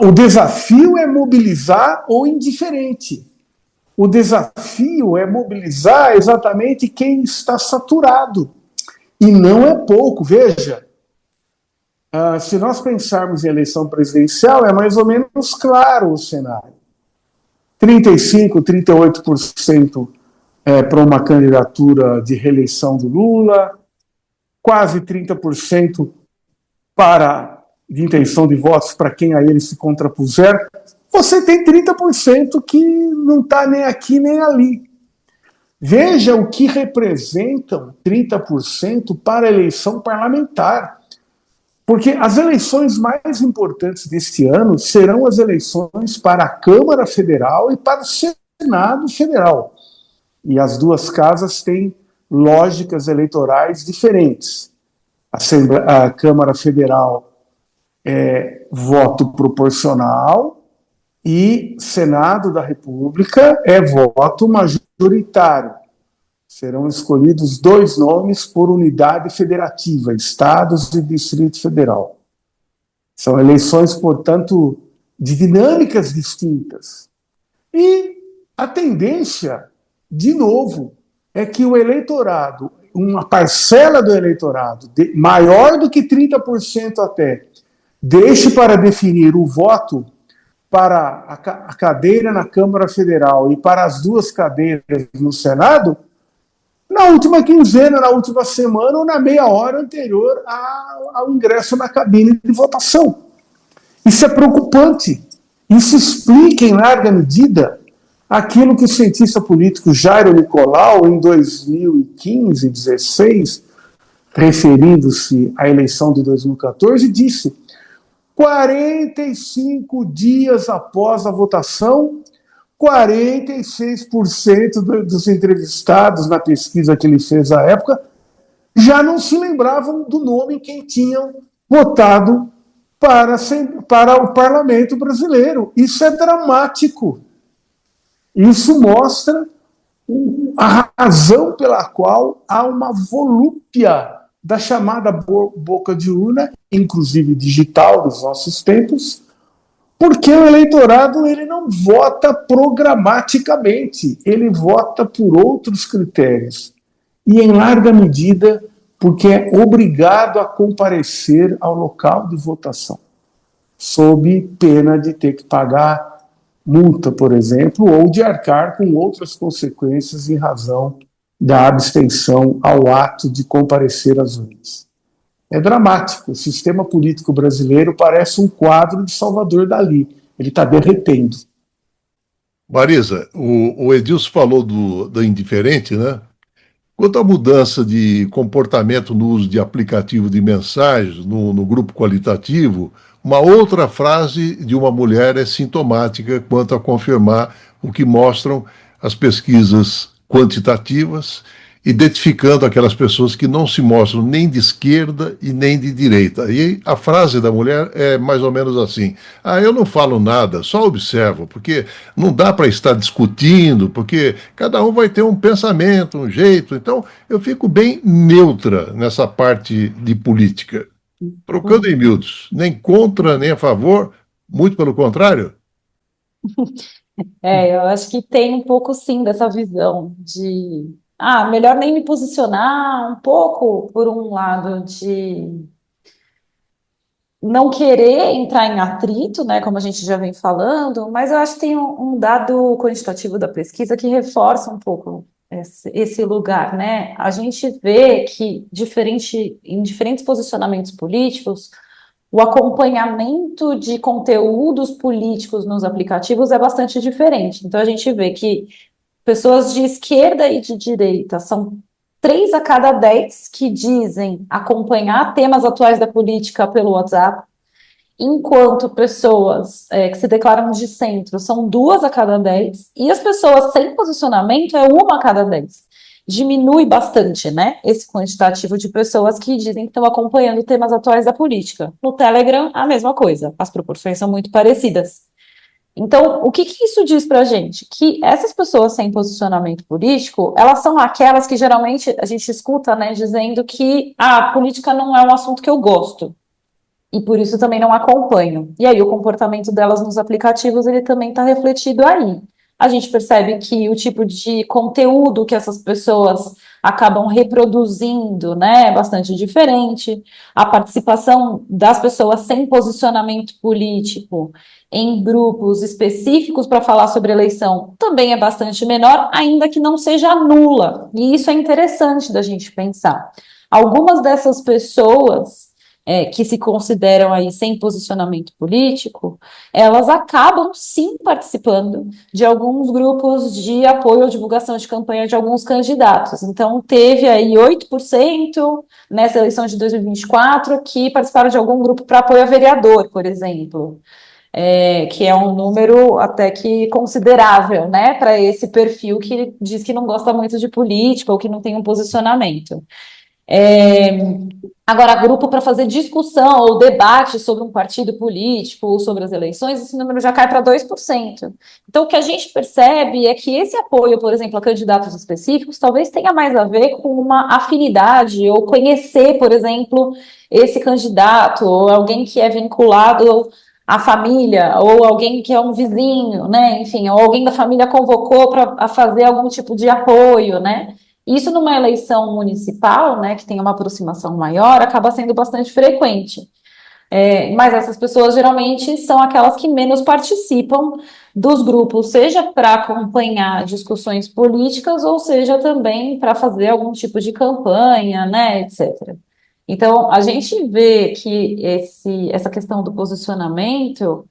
Speaker 4: O desafio é mobilizar o indiferente. O desafio é mobilizar exatamente quem está saturado. E não é pouco. Veja, se nós pensarmos em eleição presidencial, é mais ou menos claro o cenário. 35%, 38% para uma candidatura de reeleição do Lula, quase 30% de intenção de votos para quem a ele se contrapuser. Você tem 30% que não está nem aqui nem ali. Veja o que representam 30% para a eleição parlamentar. Porque as eleições mais importantes deste ano serão as eleições para a Câmara Federal e para o Senado Federal. E as duas casas têm lógicas eleitorais diferentes. A Câmara Federal é voto proporcional e Senado da República é voto majoritário. Serão escolhidos 2 nomes por unidade federativa, estados e Distrito Federal. São eleições, portanto, de dinâmicas distintas. E a tendência, de novo, é que o eleitorado, uma parcela do eleitorado, maior do que 30% até, deixe para definir o voto para a cadeira na Câmara Federal e para as 2 cadeiras no Senado, na última quinzena, na última semana ou na meia hora anterior ao ingresso na cabine de votação. Isso é preocupante. Isso explica, em larga medida, aquilo que o cientista político Jairo Nicolau, em 2015, 2016, referindo-se à eleição de 2014, disse: 45 dias após a votação, 46% dos entrevistados na pesquisa que ele fez à época já não se lembravam do nome em quem tinham votado para o parlamento brasileiro. Isso é dramático. Isso mostra a razão pela qual há uma volúpia da chamada boca de urna, inclusive digital dos nossos tempos, porque o eleitorado ele não vota programaticamente, ele vota por outros critérios. E, em larga medida, porque é obrigado a comparecer ao local de votação, sob pena de ter que pagar multa, por exemplo, ou de arcar com outras consequências em razão da abstenção ao ato de comparecer às urnas. É dramático. O sistema político brasileiro parece um quadro de Salvador Dalí. Ele está derretendo.
Speaker 2: Marisa, o Edilson falou do indiferente, né? Quanto à mudança de comportamento no uso de aplicativo de mensagens no grupo qualitativo, uma outra frase de uma mulher é sintomática quanto a confirmar o que mostram as pesquisas quantitativas, identificando aquelas pessoas que não se mostram nem de esquerda e nem de direita. E a frase da mulher é mais ou menos assim: eu não falo nada, só observo, porque não dá para estar discutindo, porque cada um vai ter um pensamento, um jeito, então eu fico bem neutra nessa parte de política. Trocando em miúdos, nem contra, nem a favor, muito pelo contrário.
Speaker 3: Eu acho que tem um pouco, sim, dessa visão de melhor nem me posicionar, um pouco por um lado de não querer entrar em atrito, né, como a gente já vem falando, mas eu acho que tem um dado quantitativo da pesquisa que reforça um pouco esse lugar, né? A gente vê que em diferentes posicionamentos políticos, o acompanhamento de conteúdos políticos nos aplicativos é bastante diferente. Então, a gente vê que pessoas de esquerda e de direita são 3 a cada 10 que dizem acompanhar temas atuais da política pelo WhatsApp, enquanto pessoas que se declaram de centro são 2 a cada 10, e as pessoas sem posicionamento é 1 a cada 10. Diminui bastante, né, esse quantitativo de pessoas que dizem que estão acompanhando temas atuais da política. No Telegram, a mesma coisa, as proporções são muito parecidas. Então, o que isso diz para a gente? Que essas pessoas sem posicionamento político, elas são aquelas que geralmente a gente escuta, né, dizendo que a política não é um assunto que eu gosto, e por isso também não acompanho. E aí o comportamento delas nos aplicativos, ele também está refletido aí. A gente percebe que o tipo de conteúdo que essas pessoas acabam reproduzindo, né, é bastante diferente. A participação das pessoas sem posicionamento político em grupos específicos para falar sobre eleição também é bastante menor, ainda que não seja nula. E isso é interessante da gente pensar. Algumas dessas pessoas que se consideram aí sem posicionamento político, elas acabam sim participando de alguns grupos de apoio ou divulgação de campanha de alguns candidatos. Então, teve aí 8% nessa eleição de 2024 que participaram de algum grupo para apoio a vereador, por exemplo. Que é um número até que considerável, né, para esse perfil que diz que não gosta muito de política ou que não tem um posicionamento. Agora, grupo para fazer discussão ou debate sobre um partido político ou sobre as eleições, esse número já cai para 2%. Então, o que a gente percebe é que esse apoio, por exemplo, a candidatos específicos, talvez tenha mais a ver com uma afinidade ou conhecer, por exemplo, esse candidato ou alguém que é vinculado à família ou alguém que é um vizinho, né? Enfim, ou alguém da família convocou para fazer algum tipo de apoio, né? Isso numa eleição municipal, né, que tem uma aproximação maior, acaba sendo bastante frequente. Mas essas pessoas geralmente são aquelas que menos participam dos grupos, seja para acompanhar discussões políticas, ou seja também para fazer algum tipo de campanha, né, etc. Então, a gente vê que essa questão do posicionamento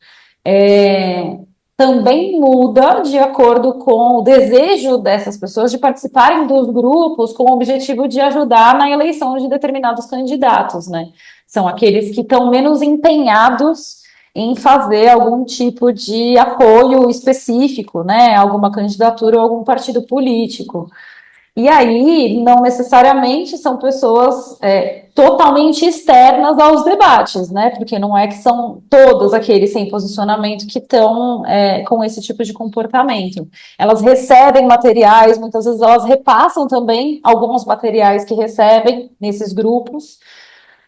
Speaker 3: também muda de acordo com o desejo dessas pessoas de participarem dos grupos com o objetivo de ajudar na eleição de determinados candidatos, né? São aqueles que estão menos empenhados em fazer algum tipo de apoio específico, né? Alguma candidatura ou algum partido político. E aí, não necessariamente são pessoas totalmente externas aos debates, né? Porque não é que são todos aqueles sem posicionamento que estão com esse tipo de comportamento. Elas recebem materiais, muitas vezes elas repassam também alguns materiais que recebem nesses grupos,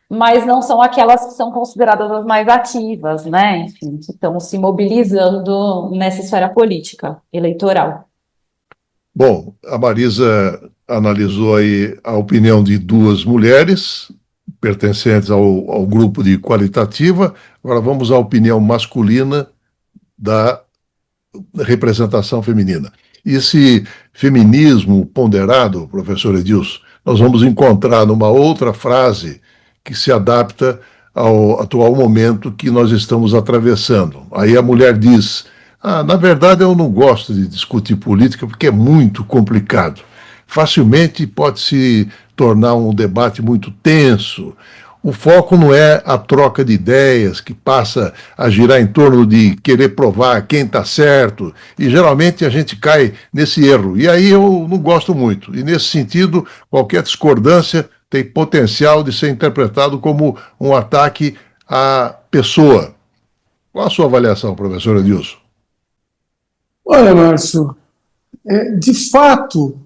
Speaker 3: mas não são aquelas que são consideradas as mais ativas, né? Enfim, que estão se mobilizando nessa esfera política, eleitoral.
Speaker 2: Bom, a Marisa analisou aí a opinião de 2 mulheres pertencentes ao grupo de qualitativa. Agora vamos à opinião masculina da representação feminina. Esse feminismo ponderado, professor Edilson, nós vamos encontrar numa outra frase que se adapta ao atual momento que nós estamos atravessando. Aí a mulher diz: na verdade eu não gosto de discutir política porque é muito complicado. Facilmente pode se tornar um debate muito tenso. O foco não é a troca de ideias, que passa a girar em torno de querer provar quem está certo, e geralmente a gente cai nesse erro. E aí eu não gosto muito. E nesse sentido, qualquer discordância tem potencial de ser interpretado como um ataque à pessoa. Qual a sua avaliação, professor Edilson?
Speaker 4: Olha, Márcio, de fato,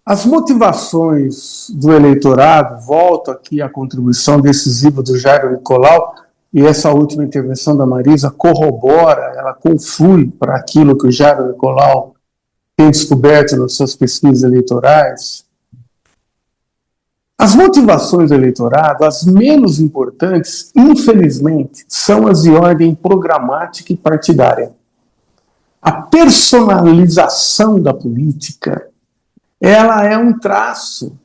Speaker 4: as motivações do eleitorado, volto aqui à contribuição decisiva do Jairo Nicolau, e essa última intervenção da Marisa corrobora, ela conflui para aquilo que o Jairo Nicolau tem descoberto nas suas pesquisas eleitorais. As motivações do eleitorado, as menos importantes, infelizmente, são as de ordem programática e partidária. A personalização da política, ela é um traço,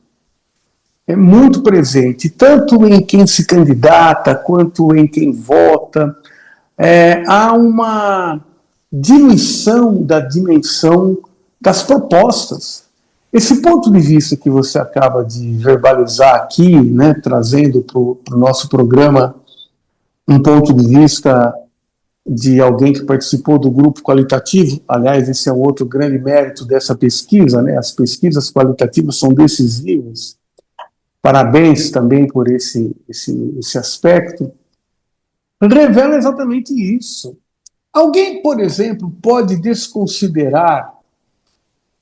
Speaker 4: é muito presente, tanto em quem se candidata, quanto em quem vota. Há uma diluição da dimensão das propostas. Esse ponto de vista que você acaba de verbalizar aqui, né, trazendo para o nosso programa um ponto de vista de alguém que participou do grupo qualitativo, aliás, esse é um outro grande mérito dessa pesquisa, né? As pesquisas qualitativas são decisivas. Parabéns também por esse aspecto. Revela exatamente isso. Alguém, por exemplo, pode desconsiderar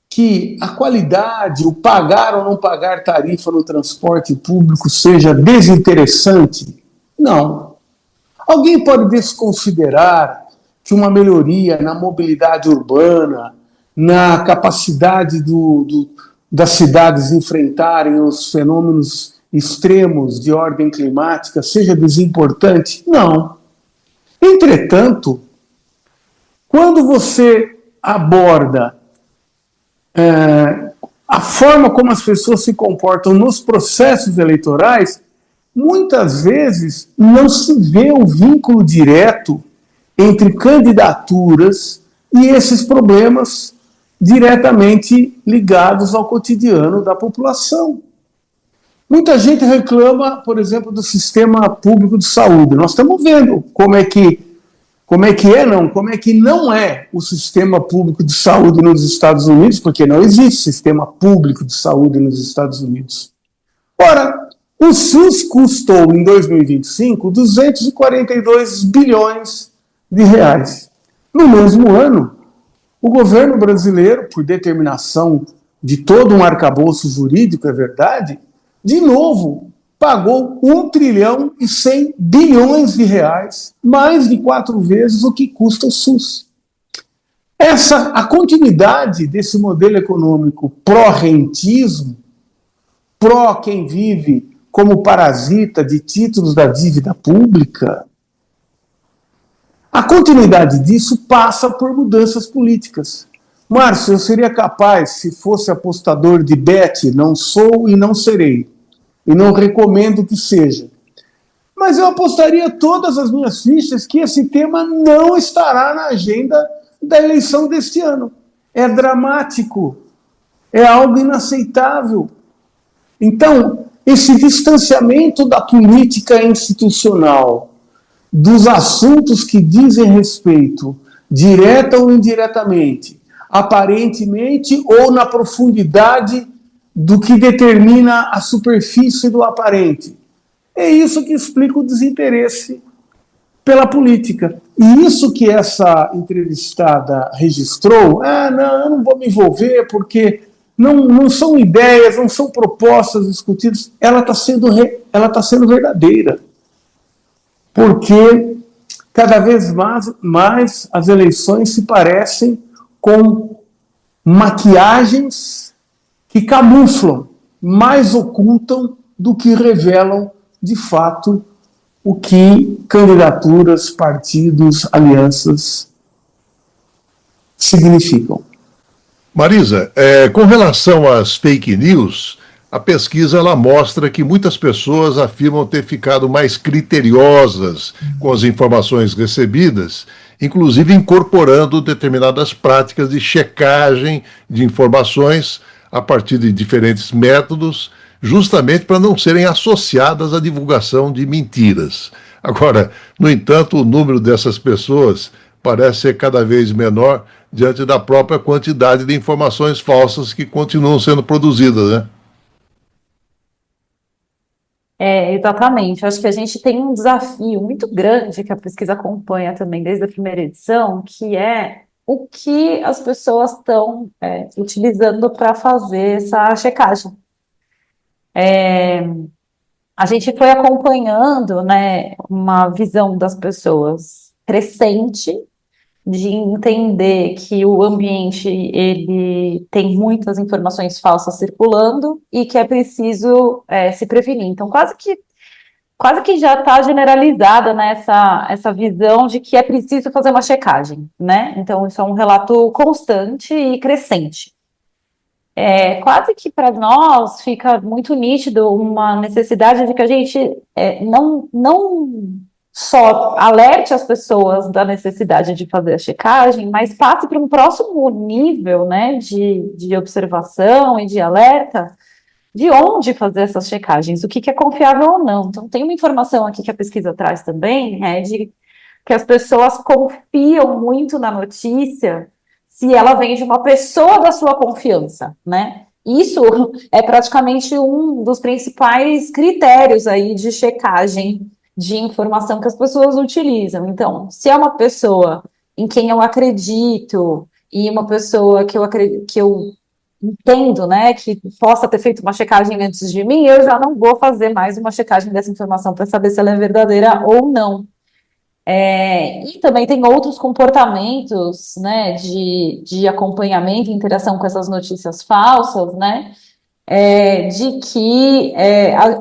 Speaker 4: que a qualidade, o pagar ou não pagar tarifa no transporte público seja desinteressante? Não. Alguém pode desconsiderar que uma melhoria na mobilidade urbana, na capacidade das cidades enfrentarem os fenômenos extremos de ordem climática seja desimportante? Não. Entretanto, quando você aborda a forma como as pessoas se comportam nos processos eleitorais, muitas vezes não se vê um vínculo direto entre candidaturas e esses problemas diretamente ligados ao cotidiano da população. Muita gente reclama, por exemplo, do sistema público de saúde. Nós estamos vendo como é que não é o sistema público de saúde nos Estados Unidos, porque não existe sistema público de saúde nos Estados Unidos. Ora, o SUS custou, em 2025, 242 bilhões de reais. No mesmo ano, o governo brasileiro, por determinação de todo um arcabouço jurídico, é verdade, de novo, pagou 1 trilhão e 100 bilhões de reais, mais de 4 vezes o que custa o SUS. A continuidade desse modelo econômico pró-rentismo, pró quem vive como parasita de títulos da dívida pública, a continuidade disso passa por mudanças políticas. Márcio, eu seria capaz, se fosse apostador de bet, não sou e não serei, e não recomendo que seja, mas eu apostaria todas as minhas fichas que esse tema não estará na agenda da eleição deste ano. É dramático, é algo inaceitável. Então, esse distanciamento da política institucional, dos assuntos que dizem respeito, direta ou indiretamente, aparentemente ou na profundidade do que determina a superfície do aparente. É isso que explica o desinteresse pela política. E isso que essa entrevistada registrou, não, eu não vou me envolver porque não são ideias, não são propostas discutidas, ela está sendo verdadeira. Porque cada vez mais as eleições se parecem com maquiagens que camuflam, mais ocultam do que revelam, de fato, o que candidaturas, partidos, alianças significam.
Speaker 2: Marisa, com relação às fake news, a pesquisa ela mostra que muitas pessoas afirmam ter ficado mais criteriosas com as informações recebidas, inclusive incorporando determinadas práticas de checagem de informações a partir de diferentes métodos, justamente para não serem associadas à divulgação de mentiras. Agora, no entanto, o número dessas pessoas parece ser cada vez menor diante da própria quantidade de informações falsas que continuam sendo produzidas, né?
Speaker 3: Exatamente. Acho que a gente tem um desafio muito grande que a pesquisa acompanha também desde a primeira edição, que é o que as pessoas estão utilizando para fazer essa checagem. A gente foi acompanhando, né, uma visão das pessoas crescente de entender que o ambiente ele tem muitas informações falsas circulando e que é preciso se prevenir. Então, quase que quase que já está generalizada nessa essa visão de que é preciso fazer uma checagem, né? Então, isso é um relato constante e crescente. Quase que para nós fica muito nítido uma necessidade de que a gente não só alerte as pessoas da necessidade de fazer a checagem, mas passe para um próximo nível, né, de observação e de alerta de onde fazer essas checagens, o que é confiável ou não. Então, tem uma informação aqui que a pesquisa traz também, de que as pessoas confiam muito na notícia se ela vem de uma pessoa da sua confiança, né? Isso é praticamente um dos principais critérios aí de checagem de informação que as pessoas utilizam. Então, se é uma pessoa em quem eu acredito e uma pessoa que eu entendo, né, que possa ter feito uma checagem antes de mim, eu já não vou fazer mais uma checagem dessa informação para saber se ela é verdadeira ou não. E também tem outros comportamentos, né, de acompanhamento e interação com essas notícias falsas, né, de que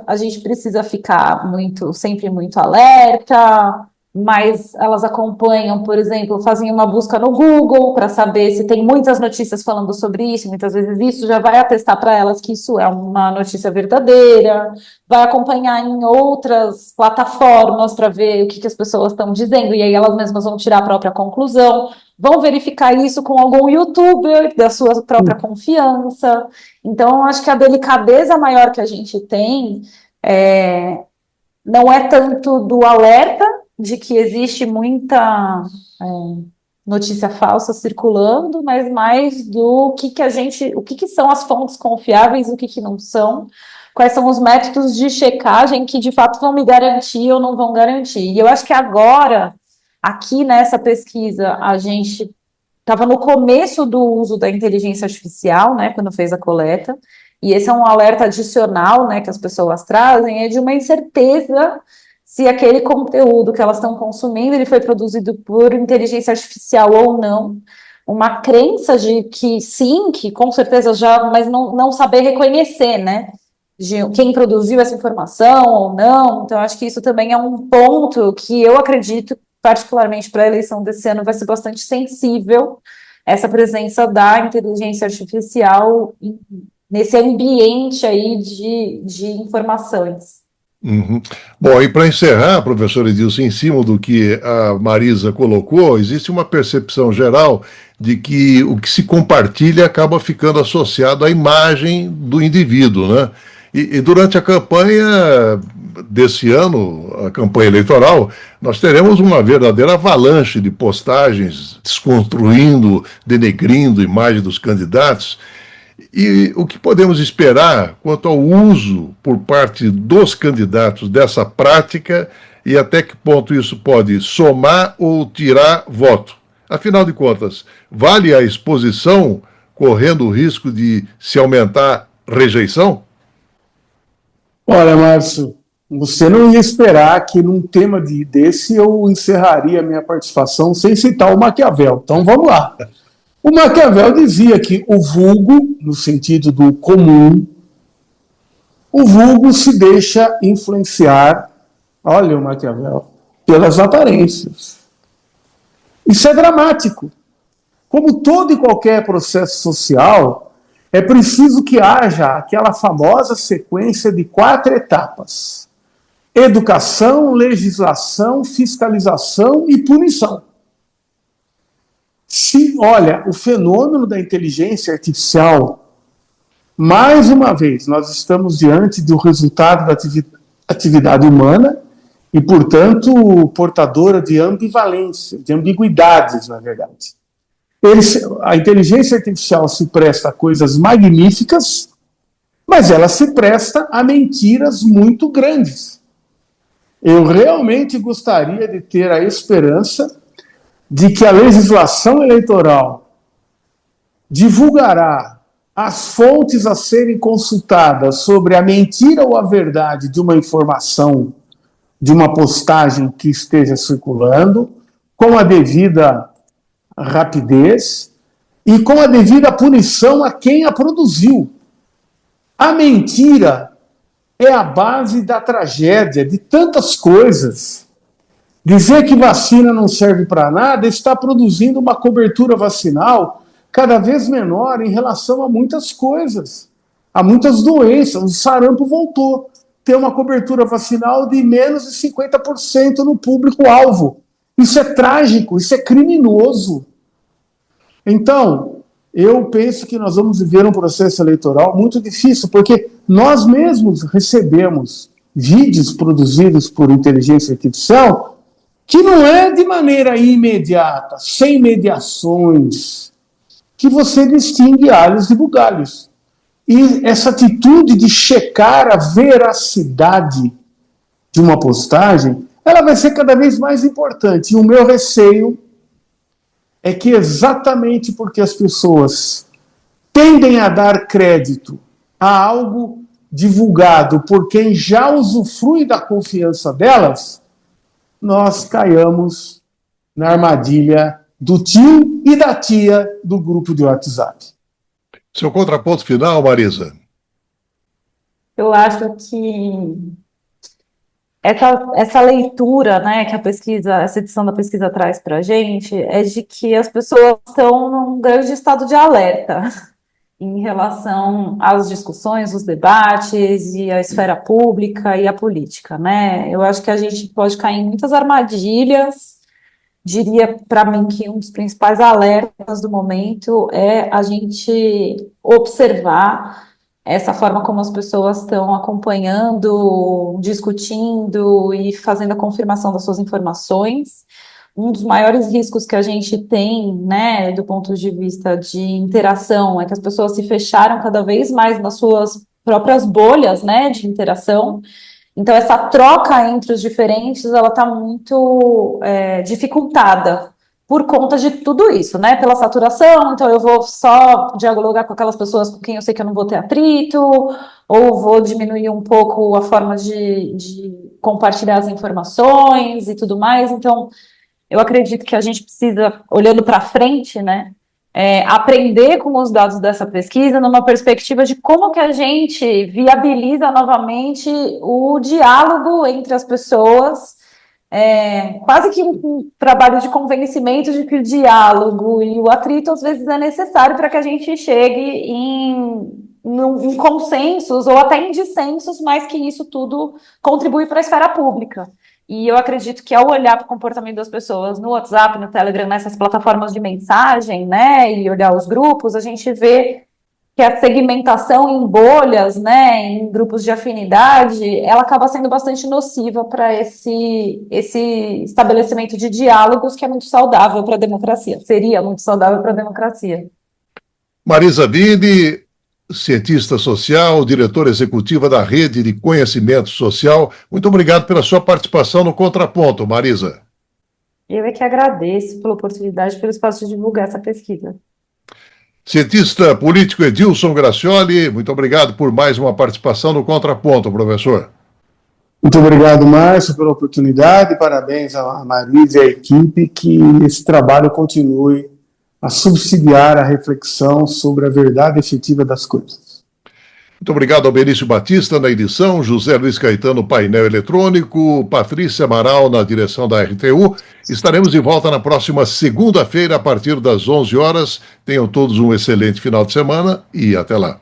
Speaker 3: a gente precisa ficar sempre muito alerta, mas elas acompanham, por exemplo, fazem uma busca no Google para saber se tem muitas notícias falando sobre isso, muitas vezes isso já vai atestar para elas que isso é uma notícia verdadeira, vai acompanhar em outras plataformas para ver o que as pessoas estão dizendo, e aí elas mesmas vão tirar a própria conclusão, vão verificar isso com algum youtuber da sua própria confiança. Então, eu acho que a delicadeza maior que a gente tem não é tanto do alerta de que existe muita notícia falsa circulando, mas mais do o que são as fontes confiáveis, o que não são, quais são os métodos de checagem que de fato vão me garantir ou não vão garantir. E eu acho que agora, aqui nessa pesquisa, a gente estava no começo do uso da inteligência artificial, né, quando fez a coleta, e esse é um alerta adicional, né, que as pessoas trazem, de uma incerteza se aquele conteúdo que elas estão consumindo, ele foi produzido por inteligência artificial ou não, uma crença de que sim, que com certeza já, mas não saber reconhecer, né, de quem produziu essa informação ou não. Então, acho que isso também é um ponto que eu acredito, particularmente para a eleição desse ano, vai ser bastante sensível, essa presença da inteligência artificial nesse ambiente aí de informações.
Speaker 2: Uhum. Bom, e para encerrar, professor Edilson, em cima do que a Marisa colocou, existe uma percepção geral de que o que se compartilha acaba ficando associado à imagem do indivíduo, né? E durante a campanha desse ano, a campanha eleitoral, nós teremos uma verdadeira avalanche de postagens desconstruindo, denegrindo a imagem dos candidatos. E o que podemos esperar quanto ao uso por parte dos candidatos dessa prática e até que ponto isso pode somar ou tirar voto? Afinal de contas, vale a exposição correndo o risco de se aumentar rejeição?
Speaker 4: Olha, Márcio, você não ia esperar que num tema desse eu encerraria a minha participação sem citar o Maquiavel. Então vamos lá. O Maquiavel dizia que o vulgo, no sentido do comum, o vulgo se deixa influenciar, olha o Maquiavel, pelas aparências. Isso é dramático. Como todo e qualquer processo social, é preciso que haja aquela famosa sequência de 4 etapas: educação, legislação, fiscalização e punição. Olha, o fenômeno da inteligência artificial, mais uma vez, nós estamos diante do resultado da atividade humana e, portanto, portadora de ambivalência, de ambiguidades, na verdade. A inteligência artificial se presta a coisas magníficas, mas ela se presta a mentiras muito grandes. Eu realmente gostaria de ter a esperança de que a legislação eleitoral divulgará as fontes a serem consultadas sobre a mentira ou a verdade de uma informação, de uma postagem que esteja circulando, com a devida rapidez e com a devida punição a quem a produziu. A mentira é a base da tragédia, de tantas coisas. Dizer que vacina não serve para nada está produzindo uma cobertura vacinal cada vez menor em relação a muitas coisas, a muitas doenças. O sarampo voltou a ter uma cobertura vacinal de menos de 50% no público-alvo. Isso é trágico, isso é criminoso. Então, eu penso que nós vamos viver um processo eleitoral muito difícil, porque nós mesmos recebemos vídeos produzidos por inteligência artificial que não é de maneira imediata, sem mediações, que você distingue alhos de bugalhos. E essa atitude de checar a veracidade de uma postagem, ela vai ser cada vez mais importante. E o meu receio é que exatamente porque as pessoas tendem a dar crédito a algo divulgado por quem já usufrui da confiança delas, nós caiamos na armadilha do tio e da tia do grupo de WhatsApp.
Speaker 2: Seu contraponto final, Marisa?
Speaker 3: Eu acho que essa leitura, né, que a pesquisa, essa edição da pesquisa traz para a gente, é de que as pessoas estão num grande estado de alerta em relação às discussões, os debates e a esfera pública e a política, né? Eu acho que a gente pode cair em muitas armadilhas. Diria para mim que um dos principais alertas do momento é a gente observar essa forma como as pessoas estão acompanhando, discutindo e fazendo a confirmação das suas informações. Um dos maiores riscos que a gente tem, né, do ponto de vista de interação, é que as pessoas se fecharam cada vez mais nas suas próprias bolhas, né, de interação. Então, essa troca entre os diferentes, ela está muito dificultada por conta de tudo isso, né? Pela saturação, então eu vou só dialogar com aquelas pessoas com quem eu sei que eu não vou ter atrito, ou vou diminuir um pouco a forma de compartilhar as informações e tudo mais. Então, eu acredito que a gente precisa, olhando para frente, né? Aprender com os dados dessa pesquisa numa perspectiva de como que a gente viabiliza novamente o diálogo entre as pessoas, quase que um trabalho de convencimento de que o diálogo e o atrito às vezes é necessário para que a gente chegue em consensos ou até em dissensos, mas que isso tudo contribui para a esfera pública. E eu acredito que ao olhar para o comportamento das pessoas no WhatsApp, no Telegram, nessas plataformas de mensagem, né, e olhar os grupos, a gente vê que a segmentação em bolhas, né, em grupos de afinidade, ela acaba sendo bastante nociva para esse estabelecimento de diálogos que é muito saudável para a democracia, seria muito saudável para a democracia.
Speaker 2: Marisa Vini, cientista social, diretora executiva da Rede de Conhecimento Social. Muito obrigado pela sua participação no Contraponto, Marisa.
Speaker 3: Eu é que agradeço pela oportunidade, pelo espaço de divulgar essa pesquisa.
Speaker 2: Cientista político Edilson Gracioli, muito obrigado por mais uma participação no Contraponto, professor.
Speaker 4: Muito obrigado, Márcio, pela oportunidade. Parabéns a Marisa e à equipe, que esse trabalho continue a subsidiar a reflexão sobre a verdade efetiva das coisas.
Speaker 2: Muito obrigado ao Benício Batista na edição, José Luiz Caetano, painel eletrônico, Patrícia Amaral na direção da RTU. Estaremos de volta na próxima segunda-feira, a partir das 11 horas. Tenham todos um excelente final de semana e até lá.